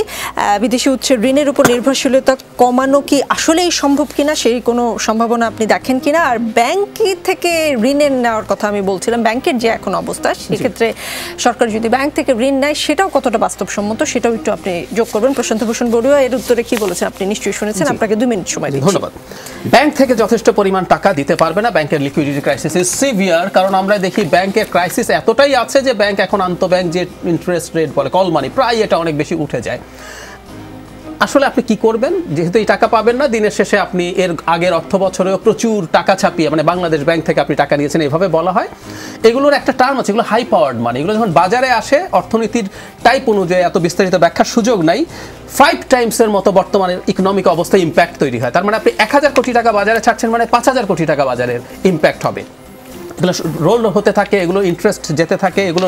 বিদেশি উৎসের ঋণের উপর নির্ভরশীলতা কমানো কি আসলেই সম্ভব কিনা, সেই কোনো সম্ভাবনা আপনি দেখেন কিনা? আর ব্যাংকের থেকে ঋণের নেওয়ার কথা আমি বলছিলাম, ব্যাংকের যে এখন অবস্থা, সেক্ষেত্রে সরকার যদি ব্যাংক থেকে ঋণ নেয়, সেটাও কতটা বাস্তবসম্মত, সেটাও একটু আপনি যোগ করবেন। প্রশান্ত ভূষণ বড়ুয়া এর উত্তরে কি বলেছেন আপনি নিশ্চয়ই শুনেছেন, আপনাকে 2 মিনিট সময় দিচ্ছি। ধন্যবাদ। ব্যাংক থেকে যথেষ্ট পরিমাণ টাকা দিতে পারবে না। ব্যাংকের লিকুইডিটি ক্রাইসিস ইজ সিভিয়ার। কারণ আমরা দেখি ব্যাংকের ক্রাইসিস এতটাই আছে যে ব্যাংক এখন আন্তঃব্যাংক যে ইন্টারেস্ট রেট বলে, কল মানি, প্রায় এটা অনেক বেশি উঠে যায়। আসলে আপনি কি করবেন, যেহেতু এই টাকা পাবেন না, দিনের শেষে আপনি এর আগের অর্থ বছরেও প্রচুর টাকা ছাপিয়ে, মানে বাংলাদেশ ব্যাংক থেকে আপনি টাকা নিয়েছেন, এভাবে বলা হয়। এগুলোর একটা টার্ম আছে, এগুলো হাই পাওয়ার্ড মানি। এগুলো যখন বাজারে আসে, অর্থনীতির টাইপ অনুযায়ী এত বিস্তারিত ব্যাখ্যার সুযোগ নাই, 5 টাইমসের মতো বর্তমানে ইকোনমিক অবস্থায় ইম্প্যাক্ট তৈরি হয়। তার মানে আপনি 1000 কোটি টাকা বাজারে ছাড়ছেন, মানে 5000 কোটি টাকা বাজারের ইম্প্যাক্ট হবে। এগুলো রোল হতে থাকে, এগুলো ইন্টারেস্ট যেতে থাকে, এগুলো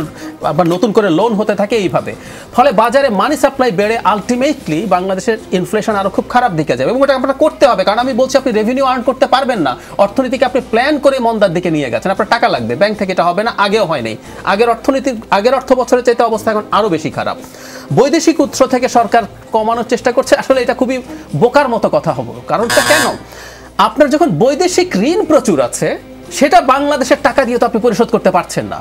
আবার নতুন করে লোন হতে থাকে, এইভাবে। ফলে বাজারে মানি সাপ্লাই বেড়ে আলটিমেটলি বাংলাদেশের ইনফ্লেশন আরও খুব খারাপ দিকে যাবে। এবং এটা আপনার করতে হবে, কারণ আমি বলছি আপনি রেভিনিউ আর্ন করতে পারবেন না। অর্থনীতিকে আপনি প্ল্যান করে মন্দার দিকে নিয়ে গেছেন, আপনার টাকা লাগবে, ব্যাংক থেকে এটা হবে না, আগেও হয়নি। আগের অর্থ বছরের চাইতে অবস্থা এখন আরও বেশি খারাপ। বৈদেশিক উৎস থেকে সরকার কমানোর চেষ্টা করছে, আসলে এটা খুবই বোকার মতো কথা হবে। কারণটা কেন? আপনার যখন বৈদেশিক ঋণ প্রচুর আছে, সেটা বাংলাদেশের টাকা দিয়ে তো আপনি পরিশোধ করতে পারছেন না,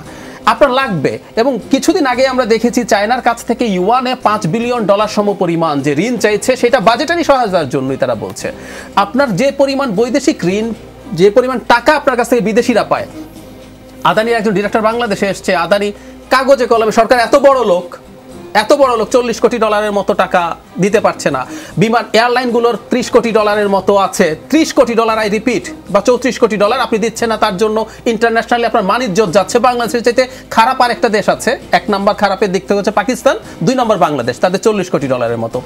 আপনার লাগবে। এবং কিছুদিন আগে আমরা দেখেছি চায়নার কাছ থেকে ইউয়ানে $5 বিলিয়ন সম পরিমাণ যে ঋণ চাইছে, সেটা বাজেটারি সহায়তার জন্যই তারা বলছে। আপনার যে পরিমাণ বৈদেশিক ঋণ, যে পরিমাণ টাকা আপনার কাছ থেকে বিদেশিরা পায়, আদানির একজন ডিরেক্টর বাংলাদেশে এসছে, আদানি কাগজে কলমে, সরকার এত বড় লোক $40 কোটি মতো টাকা দিতে পারছে না। বিমান এয়ারলাইনগুলোর $30 কোটি মতো আছে, $30 কোটি, আই রিপিট, বা $34 কোটি আপনি দিচ্ছেন না। তার জন্য ইন্টারন্যাশনালি আপনার মানিজ্যত যাচ্ছে। বাংলাদেশের চাইতে খারাপ আরেকটা দেশ আছে, 1 নম্বর খারাপের দিক থেকে হচ্ছে পাকিস্তান, 2 নম্বর বাংলাদেশ, তাদের $40 কোটি মতো।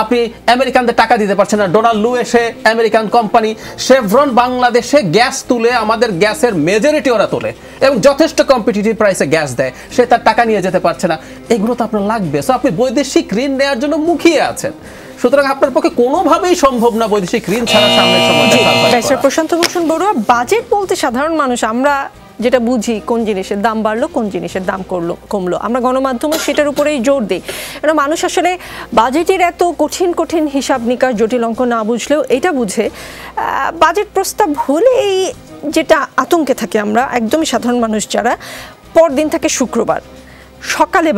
আপনি আমেরিকানদের টাকা দিতে পারছেন না। ডোনাল্ড লু এসে, আমেরিকান কোম্পানি শেভরন বাংলাদেশে গ্যাস তুলে, আমাদের গ্যাসের মেজরিটি ওরা তোলে এবং যথেষ্ট কম্পিটিটিভ প্রাইসে গ্যাস দেয়, সে তার টাকা নিয়ে যেতে পারছে না। এগুলো তো আপনার লাগবে। আপনি বৈদেশিক ঋণ নেওয়ার জন্য মুখিয়ে আছেন, সুতরাং আপনার পক্ষে কোনোভাবেই সম্ভব না বৈদেশিক ঋণ ছাড়া সামনের সময়। প্রশান্ত ভূষণ বড়ুয়া, বাজেট বলতে সাধারণ মানুষ আমরা যেটা বুঝি, কোন জিনিসের দাম বাড়লো, কোন জিনিসের দাম কমলো, আমরা গণমাধ্যমে সেটার উপরেই জোর দিই। কারণ মানুষ আসলে বাজেটের এত কঠিন কঠিন হিসাব নিকাশ, জটিল অঙ্ক না বুঝলেও এটা বুঝে বাজেট প্রস্তাব হলেই যেটা আতঙ্কে থাকে আমরা একদমই সাধারণ মানুষ যারা, পরদিন থাকে শুক্রবার সকালে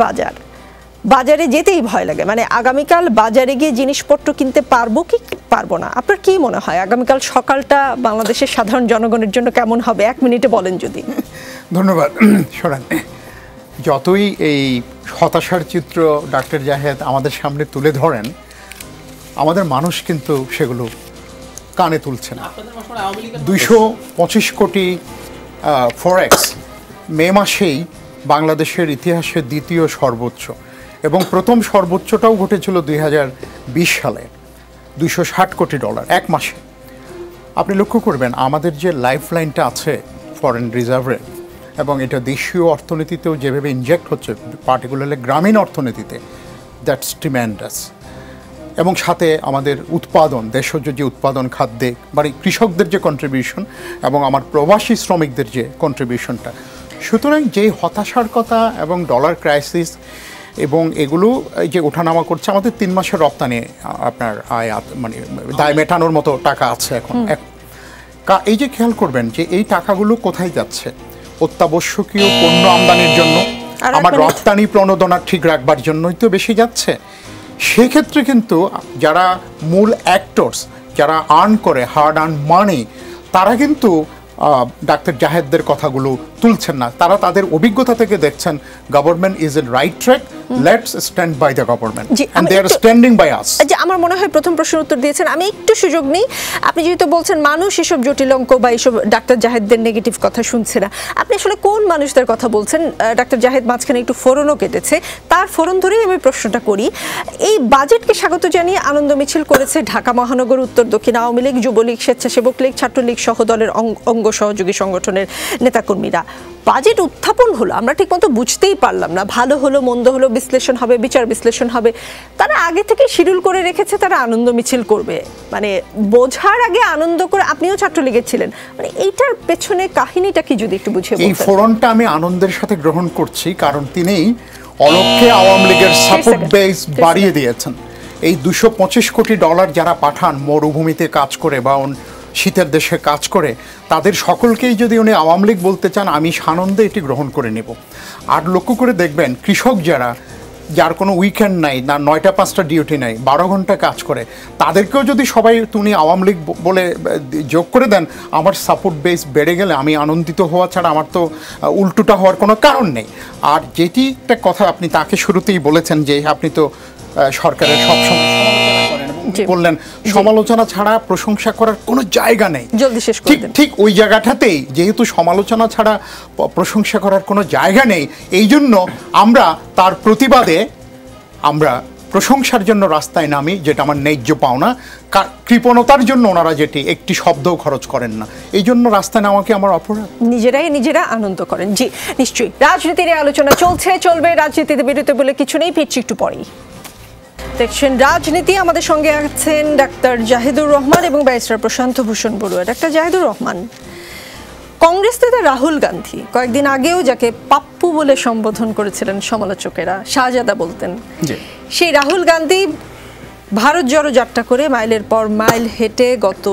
বাজারে যেতেই ভয় লাগে। মানে আগামীকাল বাজারে গিয়ে জিনিসপত্র কিনতে পারবো কি পারবো না, আপনার কি মনে হয় আগামীকাল সকালটা বাংলাদেশের সাধারণ জনগণের জন্য কেমন হবে? 1 মিনিটে বলেন যদি। ধন্যবাদ। শোনেন, যতই এই হতাশার চিত্র ডাক্তার জাহেদ আমাদের সামনে তুলে ধরেন, আমাদের মানুষ কিন্তু সেগুলো কানে তুলছে না। 225 কোটি ফরেক্স মে মাসেই বাংলাদেশের ইতিহাসে দ্বিতীয় সর্বোচ্চ, এবং প্রথম সর্বোচ্চটাও ঘটেছিল 2020 সালে, $260 কোটি এক মাসে। আপনি লক্ষ্য করবেন আমাদের যে লাইফ লাইনটা আছে ফরেন রিজার্ভের, এবং এটা দেশীয় অর্থনীতিতেও যেভাবে ইনজেক্ট হচ্ছে, পার্টিকুলারলি গ্রামীণ অর্থনীতিতে, দ্যাটস ট্রিমেন্ডাস। এবং সাথে আমাদের উৎপাদন, দেশজ যে উৎপাদন খাদ্যে, মানে কৃষকদের যে কন্ট্রিবিউশন এবং আমার প্রবাসী শ্রমিকদের যে কন্ট্রিবিউশনটা। সুতরাং যেই হতাশার কথা এবং ডলার ক্রাইসিস এবং এগুলো যে ওঠানামা করছে, আমাদের 3 মাসের রপ্তানি আপনার মানে দায় মেটানোর মতো টাকা আছে এখন। এই যে খেয়াল করবেন যে এই টাকাগুলো কোথায় যাচ্ছে? অত্যাবশ্যকীয় পণ্য আমদানির জন্য, আমার রপ্তানি প্রণোদনা ঠিক রাখবার জন্যই তো বেশি যাচ্ছে। সেক্ষেত্রে কিন্তু যারা মূল অ্যাক্টরস, যারা আর্ন করে হার্ড আর্ন মানি, তারা কিন্তু ডাক্তার জাহেদদের কথাগুলো তুলছেন না। তারা তাদের অভিজ্ঞতা থেকে দেখছেন government is in right track, let's stand by the government and they are standing by us. যে আমার মনে হয় প্রথম প্রশ্নের উত্তর দিয়েছেন, আমি একটু সুযোগ নেই। আপনি যেহেতু বলছেন মানুষ এসব জটিল অঙ্ক বা এসব ডাক্তার জাহেদদের নেগেটিভ কথা শুনছে না, আপনি আসলে কোন মানুষদের কথা বলছেন? ডাক্তার জাহেদ মাঝখানে একটু ফোরনও কেটেছে, তার ফোরন ধরেই আমি প্রশ্নটা করি। এই বাজেটকে স্বাগত জানিয়ে আনন্দ মিছিল করেছে ঢাকা মহানগর, উত্তর দক্ষিণ আওয়ামী লীগ, যুবলীগ, স্বেচ্ছাসেবক লীগ, ছাত্রলীগ সহ দলের অঙ্গ সহযোগী সংগঠনের নেতাকর্মীরা। বাজেট উত্থাপন হলো, আমরা ঠিকমতো বুঝতেই পারলাম না, ভালো হলো মন্দ হলো, বিশ্লেষণ হবে, বিচার বিশ্লেষণ হবে। তারা আগে থেকে শিডিউল করে রেখেছে তারা আনন্দ মিছিল করবে, মানে বোঝার আগে আনন্দ করে। আপনিও ছাত্রলীগের ছিলেন, মানে এইটার পেছনে কাহিনীটা কি যদি একটু বুঝিয়ে বলতেন? এই ফোরামটা আমি আনন্দের সাথে গ্রহণ করছি, কারণ তিনি অলক্ষ্যে আওয়ামী লীগের সাপোর্ট বেস বাড়িয়ে দিয়েছেন। এই $225 কোটি যারা পাঠান মরুভূমিতে কাজ করে বা শীতের দেশে কাজ করে, তাদের সকলকেই যদি উনি আওয়ামী লীগ বলতে চান, আমি সানন্দে এটি গ্রহণ করে নেব। আর লক্ষ্য করে দেখবেন কৃষক যার কোনো উইকেন্ড নাই, না 9টা 5টা ডিউটি নাই, 12 ঘন্টা কাজ করে, তাদেরকেও যদি সবাই তুমি আওয়ামী লীগ বলে যোগ করে দেন, আমার সাপোর্ট বেস বেড়ে গেলে আমি আনন্দিত হওয়া ছাড়া আমার তো উল্টোটা হওয়ার কোনো কারণ নেই। আর যেটি একটা কথা আপনি তাকে শুরুতেই বলেছেন যে আপনি তো সরকারের সবসময় বললেন সমালোচনা ছাড়া প্রশংসা করার কোনো জায়গা নেই। ঠিক ওই জায়গাটাতেই যেহেতু সমালোচনা ছাড়া প্রশংসা করার কোনো জায়গা নেই, এই জন্য আমরা তার প্রতিবাদে আমরা প্রশংসার জন্য রাস্তায় নামি, যেটা আমার ন্যায্য পাওনা। কৃপণতার জন্য ওনারা যেটি একটি শব্দও খরচ করেন না, এই জন্য রাস্তায় নামাকে আমার অপরাধ। নিজেরা আনন্দ করেন। জি নিশ্চয়ই, রাজনীতির আলোচনা চলবে, রাজনীতিতে বিরতি বলে কিছু নেই, ফিরছি একটু পরেই। দেখছেন রাজনীতি, আমাদের সঙ্গে আছেন ডাক্তার জাহিদুর রহমান এবং ব্যারিস্টার প্রশান্ত ভূষণ বড়ুয়া। ডাক্তার জাহিদুর রহমান, কংগ্রেস নেতা রাহুল গান্ধী কয়েকদিন আগেও যাকে পাপ্পু বলে সম্বোধন করেছিলেন সমালোচকেরা, শাহজাদা বলতেন, সেই রাহুল গান্ধী ভারত জড়ো যাত্রা করে মাইলের পর মাইল হেঁটে গত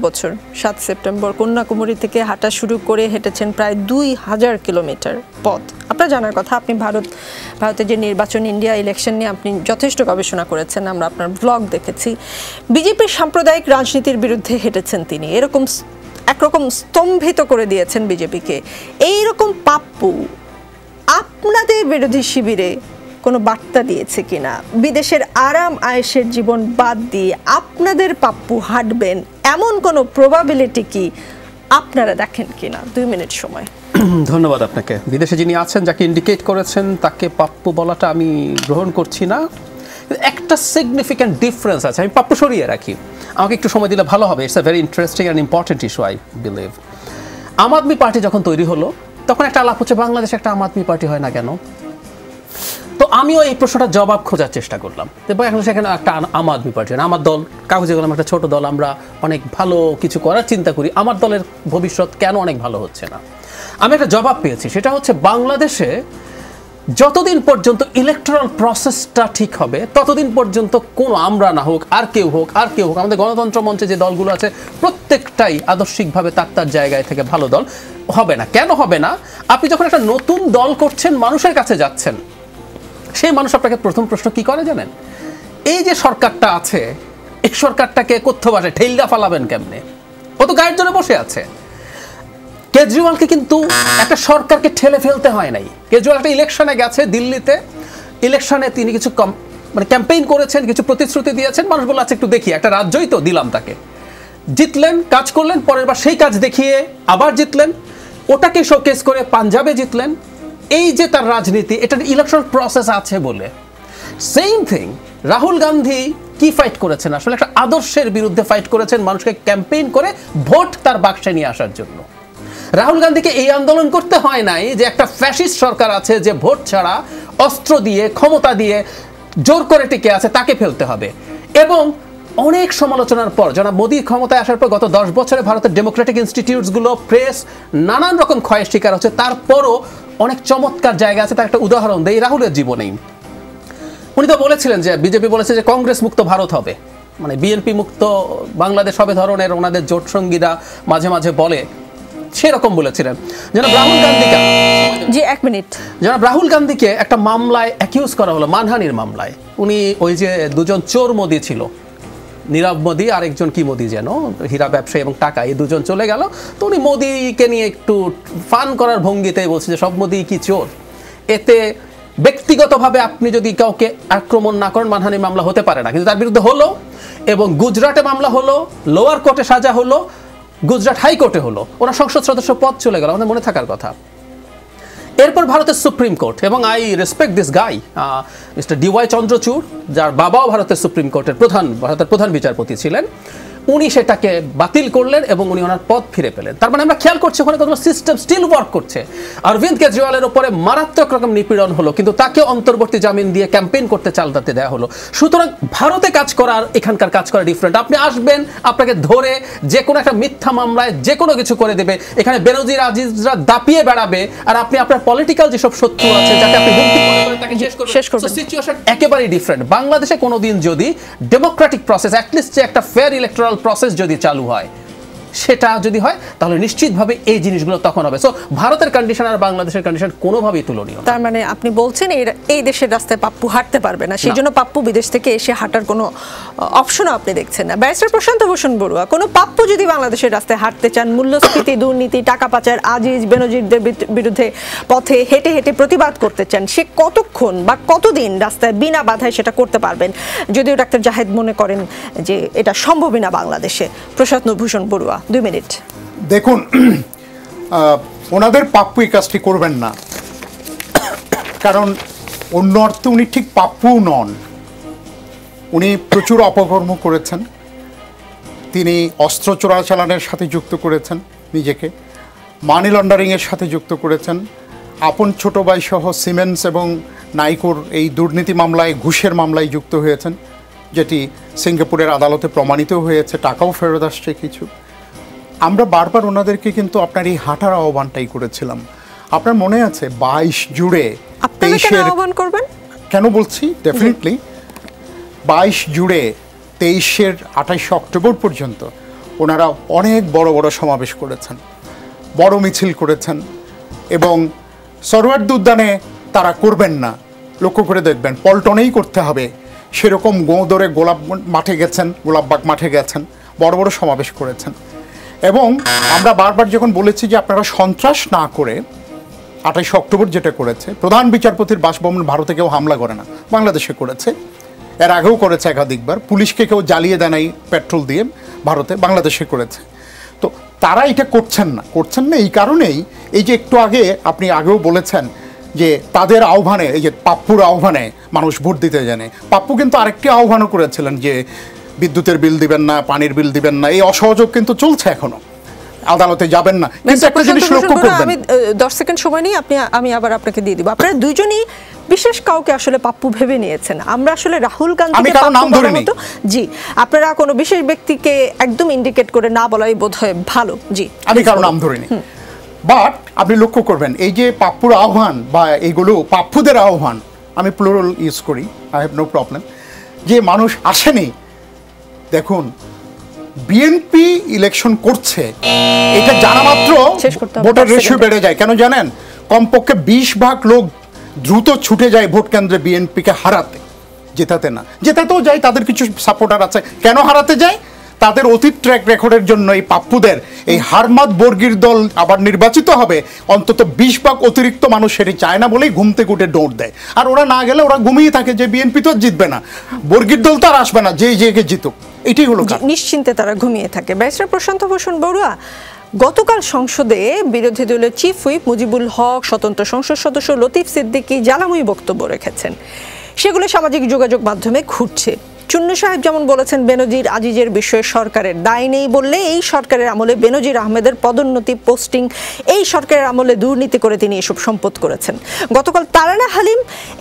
বছর 7 সেপ্টেম্বর কন্যাকুমারী থেকে হাঁটা শুরু করে হেঁটেছেন প্রায় 2000 কিলোমিটার পথ। আপনার জানার কথা, আপনি ভারতের যে নির্বাচন, ইন্ডিয়া ইলেকশন নিয়ে আপনি যথেষ্ট গবেষণা করেছেন, আমরা আপনার ব্লগ দেখেছি। বিজেপির সাম্প্রদায়িক রাজনীতির বিরুদ্ধে হেঁটেছেন তিনি, একরকম স্তম্ভিত করে দিয়েছেন বিজেপিকে। এইরকম পাপ্পু আপনাদের বিরোধী শিবিরে কোনো বার্তা দিয়েছে কিনা? বিদেশের আরাম আয়েশের জীবন বাদ দিয়ে আপনাদের পাপ্পু হাঁটবেন এমন কোনো প্রবাবিলিটি কি আপনারা দেখেন কিনা? 2 মিনিট সময়। ধন্যবাদ আপনাকে। বিদেশে যিনি আছেন, যাকে ইন্ডিকেট করেছেন, তাকে পাপ্পু বলাটা আমি গ্রহণ করছি না। একটা সিগনিফিক্যান্ট ডিফারেন্স আছে, আমি পাপ্পু সরিয়ে রাখি, আমাকে একটু সময় দিলে ভালো হবে। It's a very interesting and important issue I believe. Aam Aadmi Party যখন তৈরি হলো, তখন একটা আলাপ হচ্ছে বাংলাদেশে একটা আম আদমি পার্টি হয় না কেন। তো আমিও এই প্রশ্নটা জবাব খোঁজার চেষ্টা করলাম। এখন সেখানে একটা আম আদমি পার্টি, আমার দল কাগজে গেলাম, একটা ছোট দল, আমরা অনেক ভালো কিছু করার চিন্তা করি, আমার দলের ভবিষ্যৎ কেন অনেক ভালো হচ্ছে না। আমি একটা জবাব পেয়েছি, সেটা হচ্ছে বাংলাদেশে যতদিন পর্যন্ত ইলেকট্রাল প্রসেসটা ঠিক হবে, ততদিন পর্যন্ত কোনো আমরা না হোক, আর কেউ হোক, আমাদের গণতন্ত্র মঞ্চে যে দলগুলো আছে প্রত্যেকটাই আদর্শিকভাবে তার জায়গায় থেকে ভালো দল হবে না। কেন হবে না? আপনি যখন একটা নতুন দল করছেন, মানুষের কাছে যাচ্ছেন, সেই মানুষ আপনাকে প্রথম প্রশ্ন কি করে জানেন? এই যে সরকারটা আছে, এই সরকারটাকে কথ্য ভাষায় ঠেলদা ফালাবেন কেমনে? ও তো গায়ের জন্য বসে আছে। কেজরিওয়ালকে কিন্তু একটা সরকারকে ঠেলে ফেলতে হয় নাই। কেজরিওয়াল একটা ইলেকশনে গেছে দিল্লিতে, ইলেকশনে তিনি কিছু মানে ক্যাম্পেইন করেছেন, কিছু প্রতিশ্রুতি দিয়েছেন, মানুষ বলে আছে একটু দেখি, একটা রাজ্যই তো দিলাম তাকে, জিতলেন, কাজ করলেন, পরের বার সেই কাজ দেখিয়ে আবার জিতলেন, ওটাকে শোকেস করে পাঞ্জাবে জিতলেন। এই যে তার রাজনীতি, এটার ইলেকশন প্রসেস আছে বলে। সেম থিং রাহুল গান্ধী কি ফাইট করেছেন, আসলে একটা আদর্শের বিরুদ্ধে ফাইট করেছেন, মানুষকে ক্যাম্পেইন করে ভোট তার বাক্সে নিয়ে আসার জন্য। রাহুল গান্ধীকে এই আন্দোলন করতে হয় নাই যে একটা ফ্যাসিস্ট সরকার আছে যে ভোট ছাড়া অস্ত্র দিয়ে ক্ষমতা দিয়ে জোর করে টিকে আছে, তাকে ফেলতে হবে। এবং অনেক সমালোচনার পর জনাব মোদী ক্ষমতায় আসার পর গত 10 বছরে ভারতের ডেমোক্রেটিক ইনস্টিটিউটসগুলো, প্রেস নানান রকম ক্ষয়ের শিকার হচ্ছে, তারপরও অনেক চমৎকার জায়গা আছে। তার একটা উদাহরণ দেই রাহুলের জীবনেই। উনি তো বলেছিলেন যে বিজেপি বলেছে যে কংগ্রেস মুক্ত ভারত হবে, মানে বিএনপি মুক্ত বাংলাদেশ হবে ধরনের ওনাদের জোট সঙ্গীরা মাঝে মাঝে বলে, সেরকম বলেছিলেন। জনাব রাহুল গান্ধীকে, জি 1 মিনিট, জনাব রাহুল গান্ধীকে একটা মামলায় অ্যাকিউজ করা হলো, মানহানির মামলায়। উনি ওই যে দুজন চোর মোদি ছিল, নীরব মোদি আর একজন কি মোদি যেন, হীরা ব্যবসায়ী এবং টাকা, এই দুজন চলে গেল। তো উনি মোদিকে নিয়ে একটু ফান করার ভঙ্গিতে বলছে যে সব মোদি কি চোর। এতে ব্যক্তিগতভাবে আপনি যদি কাউকে আক্রমণ না করেন মানহানি মামলা হতে পারে না, কিন্তু তার বিরুদ্ধে হলো। এবং গুজরাটে মামলা হলো, লোয়ার কোর্টে সাজা হলো, গুজরাট হাইকোর্টে হলো, ওরা সংসদ সদস্য পদ চলে গেল, আমাদের মনে থাকার কথা। এরপর ভারতের সুপ্রিম কোর্ট, এবং I respect this guy mister DY Chandrachud, যার বাবাও ভারতের সুপ্রিম কোর্টের ভারতের প্রধান বিচারপতি ছিলেন, উনি সেটাকে বাতিল করলেন এবং উনি ওনার পদ ফিরে পেলেন। তার মানে আমরা খেয়াল করছি ওখানে কোনো সিস্টেম স্টিল ওয়ার্ক করছে। অরবিন্দ কেজরিওয়ালের উপরে মারাত্মক রকম নিপীড়ন হলো, কিন্তু তাকে অন্তর্বর্তী জামিন দিয়ে ক্যাম্পেইন করতে চালাতে দেওয়া হলো। সুতরাং ভারতে কাজ করার এখানকার কাজ করা ডিফারেন্ট। আপনি আসবেন, আপনাকে ধরে যে কোনো একটা মিথ্যা মামলায় যে কোনো কিছু করে দেবে, এখানে বেনজির আজিজরা দাপিয়ে বেড়াবে, আর আপনি আপনার পলিটিক্যাল যেসব শত্রু আছে যাকে আপনি হুমকি মনে করেন তাকে শেষ করবেন। সিচুয়েশন একেবারেই ডিফারেন্ট। বাংলাদেশে কোনোদিন যদি ডেমোক্রেটিক প্রসেস, অ্যাটলিস্ট যে একটা ফেয়ার ইলেকট্রাল প্রসেস যদি চালু হয়, সেটা যদি হয় তাহলে নিশ্চিতভাবে এই জিনিসগুলো তখন হবে। সো ভারতের কন্ডিশন আর বাংলাদেশের কন্ডিশন কোনোভাবেই তুলনীয়। তার মানে আপনি বলছেন এই দেশের রাস্তায় পাপ্পু হাঁটতে পারবে না, সেই জন্য পাপ্পু বিদেশ থেকে এসে হাঁটার কোনো অপশনও আপনি দেখছেন না। ব্যারিস্টার প্রশান্ত ভূষণ বড়ুয়া, কোনো পাপ্পু যদি বাংলাদেশের রাস্তায় হাঁটতে চান, মূল্যস্ফীতি, দুর্নীতি, টাকা পাচার, আজিজ বেনজিরদের বিরুদ্ধে পথে হেঁটে হেঁটে প্রতিবাদ করতে চান, সে কতক্ষণ বা কতদিন রাস্তায় বিনা বাধায় সেটা করতে পারবেন? যদিও ডাক্তার জাহেদ মনে করেন যে এটা সম্ভবই না বাংলাদেশে। প্রশান্ত ভূষণ বড়ুয়া 2 মিনিট। দেখুন, ওনাদের পাপ্পু এই কাজটি করবেন না, কারণ অন্য অর্থে উনি ঠিক পাপ্পু নন। উনি প্রচুর অপকর্ম করেছেন, তিনি অস্ত্র চোরাচালানের সাথে যুক্ত করেছেন নিজেকে, মানি লন্ডারিংয়ের সাথে যুক্ত করেছেন, আপন ছোট ভাই সহ সিমেন্স এবং নাইকোর এই দুর্নীতি মামলায়, ঘুষের মামলায় যুক্ত হয়েছেন, যেটি সিঙ্গাপুরের আদালতে প্রমাণিত হয়েছে, টাকাও ফেরত আসছে কিছু। আমরা বারবার ওনাদেরকে কিন্তু আপনার এই হাঁটার আহ্বানটাই করেছিলাম। আপনার মনে আছে 22 জুড়ে 23-এর আহ্বান করবেন কেন বলছি, ডেফিনেটলি 22 জুড়ে 23-এর 28 অক্টোবর পর্যন্ত ওনারা অনেক বড় বড় সমাবেশ করেছেন, বড় মিছিল করেছেন, এবং সরওয়ার্দী উদ্যানে তারা করবেন না, লক্ষ্য করে দেখবেন পল্টনেই করতে হবে সেরকম গোঁদরে গোলাপ মাঠে গেছেন, গোলাপবাগ মাঠে গেছেন, বড় বড় সমাবেশ করেছেন। এবং আমরা বারবার যখন বলেছি যে আপনারা সন্ত্রাস না করে, 28 অক্টোবর যেটা করেছে, প্রধান বিচারপতির বাসভবন ভারতে কেউ হামলা করে না, বাংলাদেশে করেছে, এর আগেও করেছে একাধিকবার, পুলিশকে কেউ জ্বালিয়ে দেয় নাই পেট্রোল দিয়ে, ভারতে, বাংলাদেশে করেছে। তো তারা এটা করছেন না এই কারণেই, এই যে একটু আগে আপনি আগেও বলেছেন যে তাদের আহ্বানে, এই যে পাপ্পুর আহ্বানে মানুষ ভোট দিতে জানে। পাপ্পু কিন্তু আরেকটি আহ্বানও করেছিলেন যে বিদ্যুতের বিল দিবেন না, পানির বিল দিবেন না, এই অসহযোগ কিন্তু চলছে এখনো, আদালতে যাবেন না। কিন্তু একটা জিনিস লক্ষ্য করবেন, আমি 10 সেকেন্ড সময় নিই, আমি আবার আপনাকে দিয়ে দিব। আপনারা দুইজনই বিশেষ কাউকে আসলে পাপ্পু ভেবে নিয়েছেন। আমরা আসলে রাহুল গান্ধীকে পাপ্পু বলার মতো, জি, আপনারা কোনো বিশেষ ব্যক্তিকে একদম ইন্ডিকেট করে না বলাই বোধহয় ভালো। জি, আমি কারো নাম ধরিনি, বাট আপনি লক্ষ্য করবেন এই যে পাপ্পুর আহ্বান বা এইগুলো পাপ্পুদের আহ্বান, আমি প্লুরাল ইউজ করি, আই হ্যাভ নো প্রবলেম, যে মানুষ আসেনি। দেখুন, বিএনপি ইলেকশন করছে, এটা জানা মাত্র ভোটের রেশিও বেড়ে যায়। কেন জানেন? কমপক্ষে 20 ভাগ লোক দ্রুত ছুটে যায় ভোট কেন্দ্রে বিএনপিকে হারাতে, জেতাতে না। জেতাতেও যায়, তাদের কিছু সাপোর্টার আছে। কেন হারাতে যায়? তাদের অতীত ট্র্যাক রেকর্ডের জন্য এই পাপ্পুদের এই হারমাদ বর্গীর দল আবার নির্বাচিত হবে, অন্তত 20 ভাগ অতিরিক্ত মানুষ সেটি চায় না বলেই ঘুম থেকে উঠে দৌড় দেয়। আর ওরা না গেলে ওরা ঘুমিয়ে থাকে যে বিএনপি তো জিতবে না, বর্গীর দল তো আর আসবে না, যে যে জিতুক, এটাই হলো নিশ্চিন্তে তারা ঘুমিয়ে থাকে। ব্যারিস্টার প্রশান্ত ভূষণ বড়ুয়া, গতকাল সংসদে বিরোধী দলের চিফ হুইপ মুজিবুল হক, স্বতন্ত্র সংসদ সদস্য লতিফ সিদ্দিকী জ্বালাময়ী বক্তব্য রেখেছেন, সেগুলো সামাজিক যোগাযোগ মাধ্যমে ঘুরছে। চুন্নু সাহেব যেমন বলেছেন বেনজির আজিজের বিষয়ে সরকারের দায় নেই বললে এই সরকারের আমলে বেনজির আহমেদের পদোন্নতি, পোস্টিং, এই সরকারের আমলে দুর্নীতি করে তিনি এসব সম্পদ করেছেন। গতকাল তারানা হালিম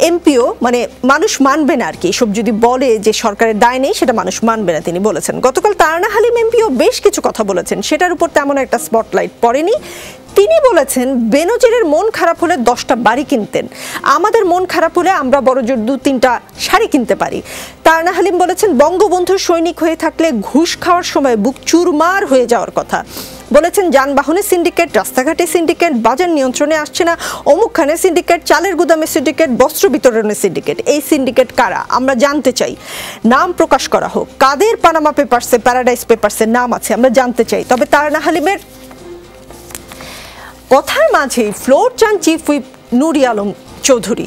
এমপিও, মানে মানুষ মানবে না আর কি, এসব যদি বলে যে সরকারের দায় নেই সেটা মানুষ মানবে না, তিনি বলেছেন। গতকাল তারানা হালিম এমপিও বেশ কিছু কথা বলেছেন, সেটার উপর তেমন একটা স্পটলাইট পড়েনি। তিনি বলেছেন বেনজিরের মন খারাপ হলে 10টা বাড়ি কিনতেন, আমাদের মন খারাপ হলে আমরা বড়জোর 2-3টা শাড়ি কিনতে পারি। তারানা হালিম বলেছেন বঙ্গবন্ধুর সৈনিক হয়ে থাকলে ঘুষ খাওয়ার সময় বুক চুরমার হয়ে যাওয়ার কথা। বলেছেন যানবাহনের সিন্ডিকেট, রাস্তাঘাটে সিন্ডিকেট, বাজার নিয়ন্ত্রণে আসছে না, অমুকখানে সিন্ডিকেট, চালের গুদামে সিন্ডিকেট, বস্ত্র বিতরণের সিন্ডিকেট। এই সিন্ডিকেট কারা আমরা জানতে চাই, নাম প্রকাশ করা হোক। কাদের পানামা পেপারসে, প্যারাডাইস পেপারসে নাম আছে আমরা জানতে চাই। তবে তারানা হালিমের কথার মাঝে ফ্লোর চান চিফ হুইপ নুরি আলম চৌধুরী।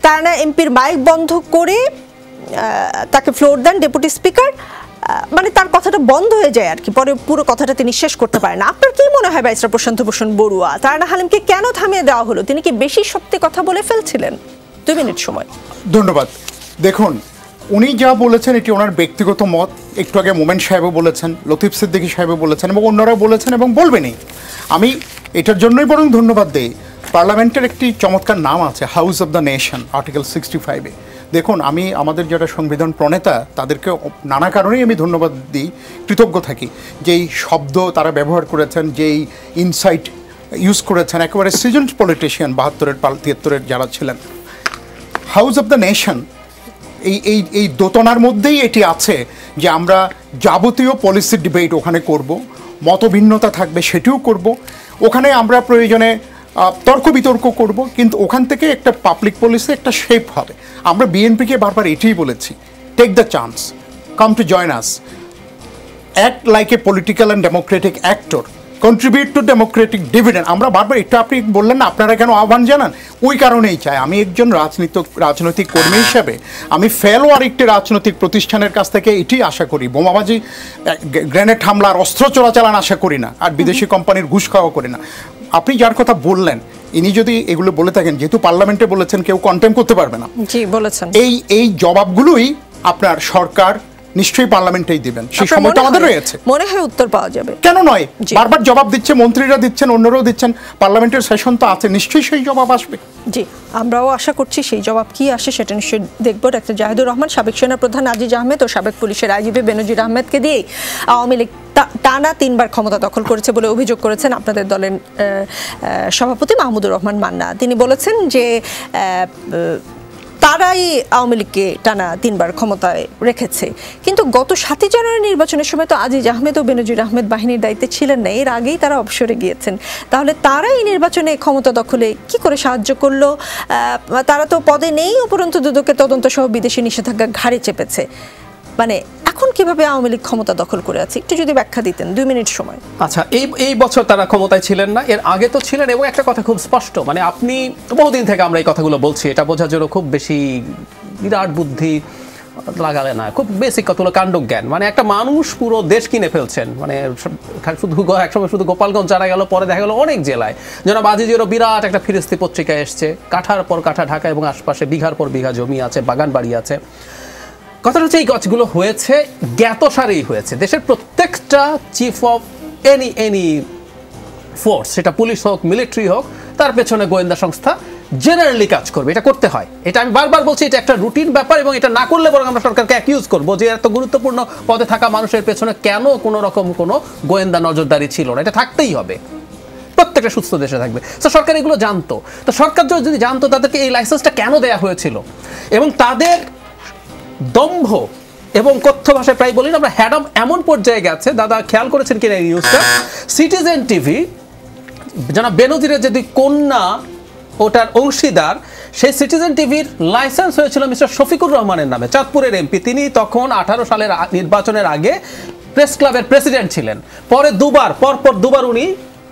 তারানা এমপির মাইক বন্ধ করে তাকে ফ্লোর দেন ডেপুটি স্পিকার, মানে তার কথাটা বন্ধ হয়ে যায় আর কি, পরে পুরো কথাটা তিনি শেষ করতে পারেন না। আপনার কি মনে হয় ব্যারিস্টার প্রশান্ত ভূষণ বড়ুয়া, তারানা হালিমকে কেন থামিয়ে দেওয়া হলো? তিনি কি বেশি সত্যি কথা বলে ফেলছিলেন? 2 মিনিট সময়। ধন্যবাদ। দেখুন, উনি যা বলেছেন এটি ওনার ব্যক্তিগত মত। একটু আগে মোমেন সাহেবও বলেছেন, লতিফ সিদ্দিকী সাহেবও বলেছেন এবং অন্যরাও বলেছেন এবং বলবেনই। আমি এটার জন্যই বরং ধন্যবাদ দিই, পার্লামেন্টের একটি চমৎকার নাম আছে, House of the Nation, article 65-এ। দেখুন, আমি আমাদের যারা সংবিধান প্রণেতা তাদেরকে নানা কারণেই আমি ধন্যবাদ দিই, কৃতজ্ঞ থাকি, যেই শব্দ তারা ব্যবহার করেছেন, যেই ইনসাইট ইউজ করেছেন, একেবারে সিজনড পলিটিশিয়ান 72-এর 73-এর যারা ছিলেন। হাউস অব দ্য নেশন এই দোতনার মধ্যেই এটি আছে যে আমরা যাবতীয় পলিসি ডিবেট ওখানে করব, মতভিন্নতা থাকবে সেটিও করব, ওখানে আমরা প্রয়োজনে তর্ক বিতর্ক করব, কিন্তু ওখান থেকে একটা পাবলিক পলিসি একটা শেপ হবে। আমরা বিএনপিকে বারবার এটাই বলেছি, take the chance, come to join us, act like a political and democratic actor, contribute to democratic dividend. আমরা বারবার এটা, আপনি বললেন না আপনারা কেন আহ্বান জানান, ওই কারণেই চাই। আমি একজন রাজনৈতিক কর্মী হিসাবে আমি ফেলো আরেকটি রাজনৈতিক প্রতিষ্ঠানের কাছ থেকে এটি আশা করি, বোমাবাজি, গ্রেনেড হামলার, অস্ত্র চোরাচালান আশা করি না, আর বিদেশি কোম্পানির ঘুষ খাওয়া করি না। আপনি যার কথা বললেন, ইনি যদি এগুলো বলে থাকেন, যেহেতু পার্লামেন্টে বলেছেন, কেউ কন্টেম করতে পারবে না। জি বলেছেন। এই জবাবগুলোই আপনার সরকার নিশ্চয়ই পার্লামেন্টেই দিবেন, সেই সময়টা আমাদের রয়েছে, মনে হয় উত্তর পাওয়া যাবে। কেন নয়, বারবার জবাব দিচ্ছে, মন্ত্রীরা দিচ্ছেন, অন্যরাও দিচ্ছেন, পার্লামেন্টের সেশন তো আছে, নিশ্চয়ই সেই জবাব আসবে। জি, আমরাও আশা করছি সেই জবাব কি আসে সেটা নিশ্চয়ই দেখব। ডাক্তার জাহিদুর রহমান, সাবেক সেনাপ্রধান আজিজ আহমেদ ও সাবেক পুলিশের আইজিপি বেনজির আহমেদকে দিয়ে আওয়ামী লীগ টানা 3বার ক্ষমতা দখল করেছে বলে অভিযোগ করেছেন আপনাদের দলের সভাপতি মাহমুদুর রহমান মান্না। তিনি বলেছেন যে তারাই আওয়ামী লীগকে টানা 3বার ক্ষমতায় রেখেছে, কিন্তু গত 7 জানুয়ারি নির্বাচনের সময় তো আজিজ আহমেদ ও বেনজির আহমেদ বাহিনীর দায়িত্বে ছিলেন না, এর আগেই তারা অবসরে গিয়েছেন। তাহলে তারাই নির্বাচনে ক্ষমতা দখলে কি করে সাহায্য করলো? তারা তো পদে নেই, উপরন্তু দুদকের তদন্ত সহ বিদেশি নিষেধাজ্ঞা ঘাড়ে চেপেছে। মানে এখন কিভাবে আওয়ামী লীগ ক্ষমতা দখল করে আছে, একটু যদি ব্যাখ্যা দিতেন। 2 মিনিট সময়। আচ্ছা, এই বছর তারা ক্ষমতায় ছিলেন না, এর আগে তো ছিলেন। এবং একটা কথা খুব স্পষ্ট, মানে আপনি বহুদিন থেকে আমরা এই কথাগুলো বলছি, এটা বোঝার জন্য খুব বেশি বিরাট বুদ্ধি লাগালে না, খুব বেসিক কতগুলো কাণ্ডজ্ঞান। মানে একটা মানুষ পুরো দেশ কিনে ফেলছেন, মানে শুধু একসময় শুধু গোপালগঞ্জ জানা গেল, পরে দেখা গেল অনেক জেলায়। জনাব আজিজেরও বিরাট একটা ফিরিস্তি পত্রিকা এসছে, কাঠার পর কাঠা ঢাকা এবং আশপাশে বিঘার পর বিঘা জমি আছে, বাগান বাড়ি আছে। কথাটা হচ্ছে এই গাছগুলো হয়েছে জ্ঞাতসারেই হয়েছে। দেশের প্রত্যেকটা চিফ অফ এনি ফোর্স, সেটা পুলিশ হোক, মিলিটারি হোক, তার পেছনে গোয়েন্দা সংস্থা জেনারেলি কাজ করবে, এটা করতে হয়। এটা আমি বারবার বলছি, এটা একটা রুটিন ব্যাপার, এবং এটা না করলে বরং আমরা সরকারকে অ্যাকিউজ করবো যে এত গুরুত্বপূর্ণ পদে থাকা মানুষের পেছনে কেন কোনো রকম কোনো গোয়েন্দা নজরদারি ছিল না। এটা থাকতেই হবে, প্রত্যেকটা সুস্থ দেশে থাকবে। তো সরকার এগুলো জানতো, তো সরকার যদি জানতো তাদেরকে এই লাইসেন্সটা কেন দেয়া হয়েছিল, এবং তাদের দম্ভ এবং কথ্য ভাষায় প্রায় বলি না আমরা, হ্যাডম এমন পর্যায়ে গেছে, দাদা খেয়াল করেছেন কিনা এই নিউজটা, সিটিজেন টিভি জনাব বেনজিরের যদি কন্যা ওটার অংশীদার, সেই সিটিজেন টিভির লাইসেন্স হয়েছিল মিস্টার শফিকুর রহমানের নামে, চাঁদপুরের এমপি। তিনি তখন 18 সালের নির্বাচনের আগে প্রেস ক্লাবের প্রেসিডেন্ট ছিলেন, পরে পরপর দুবার উনি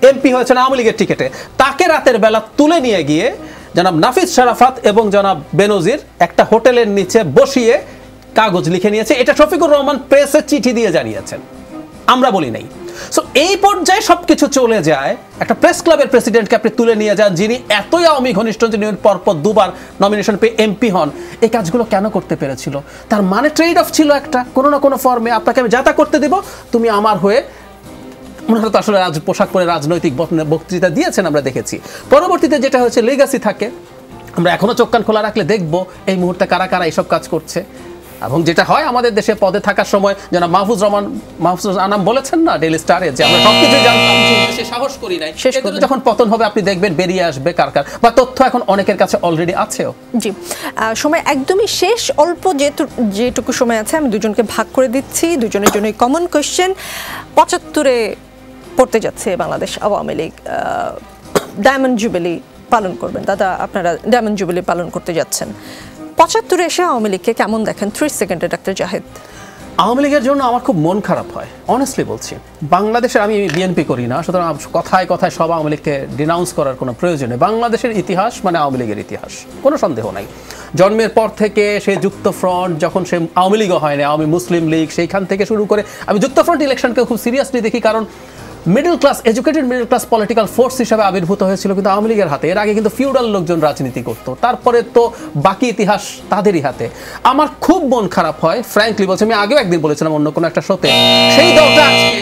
এমপি হয়েছেন আওয়ামী লীগের টিকেটে। তাকে রাতের বেলা তুলে নিয়ে গিয়ে জনাব নাফিস শারাফাত এবং জনাব বেনজির একটা হোটেলের নিচে বসিয়ে কাগজ লিখে নিয়েছে। এটা শফিকুর রহমান প্রেসে চিঠি দিয়ে জানিয়েছেন, আমরা বলি নাই। সো এই পর্যায়ে সবকিছু চলে যায়, একটা প্রেস ক্লাবের প্রেসিডেন্টকে আপনি তুলে নিয়ে যান যিনি এতই আওয়ামী ঘনিষ্ঠ, যিনি পরপর দুবার নমিনেশন পেয়ে এমপি হন। এই কাজগুলো কেন করতে পেরেছিল? তার মানে ট্রেড অফ ছিল একটা, কোনো না কোনো ফর্মে আপনাকে আমি যা তা করতে দেব, তুমি আমার হয়ে। ওনারা তো আসলে পোশাক পরে রাজনৈতিক বক্তৃতা দিয়েছেন, আমরা দেখেছি। পরবর্তীতে যেটা হয়েছে লেগাসি থাকে, আমরা এখনো চোখ কান খোলা রাখলে দেখব এই মুহূর্তে কারা কারা এইসব কাজ করছে। এবং যেটা হয় আমাদের দেশে পদে থাকার সময়, যেন মাহফুজ আনাম বলেছেন না ডেইলি স্টারে, যে আমরা সবকিছুই জানতাম, সে সাহস করি নাই, যখন পতন হবে আপনি দেখবেন বেরিয়ে আসবে কার কার, বা তথ্য এখন অনেকের কাছে অলরেডি আছেও। জি, সময় একদমই শেষ, অল্প যেটুকু সময় আছে আমি দুজনকে ভাগ করে দিচ্ছি, দুজনের জন্যই কমন কোয়েশ্চেন। 75-এ পড়তে যাচ্ছে বাংলাদেশ আওয়ামী লীগ, ডায়মন্ড জুবিলি পালন করবেন। দাদা, আপনারা ডায়মন্ড জুবিলি পালন করতে যাচ্ছেন, 75-এ এসে আওয়ামী লীগকে কেমন দেখেন? 3 সেকেন্ডে ডাক্তার জাহেদ। আওয়ামী লীগের জন্য আমার খুব মন খারাপ হয়, অনেস্টলি বলছি। বাংলাদেশের, আমি বিএনপি করি না, সুতরাং কথায় কথায় সব আওয়ামী লীগকে ডিনাউন্স করার কোনো প্রয়োজন নেই। বাংলাদেশের ইতিহাস মানে আওয়ামী লীগের ইতিহাস, কোনো সন্দেহ নাই। জন্মের পর থেকে সেই যুক্ত ফ্রন্ট, যখন সে আওয়ামী লীগও হয় না, আওয়ামী মুসলিম লীগ, সেইখান থেকে শুরু করে আমি যুক্ত ফ্রন্ট ইলেকশনকে খুব সিরিয়াসলি দেখি, কারণ middle class, educated middle class political force হিসাবে আবির্ভূত হয়েছিল কিন্তু আওয়ামী লীগের হাতে। এর আগে কিন্তু ফিউডাল লোকজন রাজনীতি করত, তারপরে তো বাকি ইতিহাস তাদেরই হাতে। আমার খুব মন খারাপ হয়, ফ্র্যাঙ্কলি বলছি, আমি আগেও একদিন বলেছিলাম অন্য কোনো একটা শোতে, সেই দলটা আজকে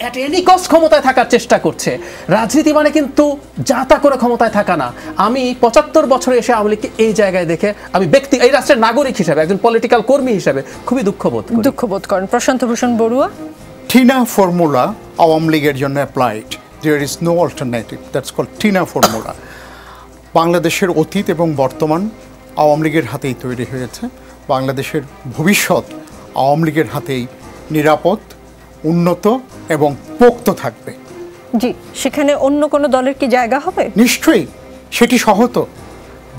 অ্যাট এনি কস্ট ক্ষমতায় থাকার চেষ্টা করছে। রাজনীতি মানে কিন্তু যা তা করে ক্ষমতায় থাকা না। আমি 75 বছরে এসে আওয়ামী লীগকে এই জায়গায় দেখে আমি এই রাষ্ট্রের নাগরিক হিসেবে, একজন পলিটিক্যাল কর্মী হিসেবে খুবই দুঃখবোধ করেন। প্রশান্ত ভূষণ বড়ুয়া। টিনা ফর্মুলা আওয়ামী লীগের জন্য applied, there is no alternative, that's called TINA formula. বাংলাদেশের অতীত এবং বর্তমান আওয়ামী লীগের হাতেই তৈরি হয়েছে, বাংলাদেশের ভবিষ্যৎ আওয়ামী লীগের হাতেই নিরাপদ, উন্নত এবং পোক্ত থাকবে। জি, সেখানে অন্য কোনো দলের কি জায়গা হবে? নিশ্চয়ই, সেটি সহত।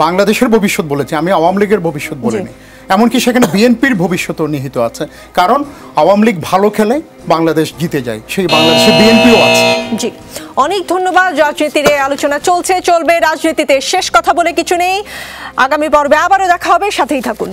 বাংলাদেশের ভবিষ্যৎ বলেছি আমি, আওয়ামী লীগের ভবিষ্যৎ বলিনি। এমনকি সেখানে বিএনপির ভবিষ্যৎও নিহিত আছে, কারণ আওয়ামী লীগ ভালো খেলে বাংলাদেশ জিতে যায়, সেই বাংলাদেশে বিএনপিও আছে। জি, অনেক ধন্যবাদ। রাজনীতির আলোচনা চলবে, রাজনীতিতে শেষ কথা বলে কিছু নেই। আগামী পর্বে আবারও দেখা হবে, সাথেই থাকুন।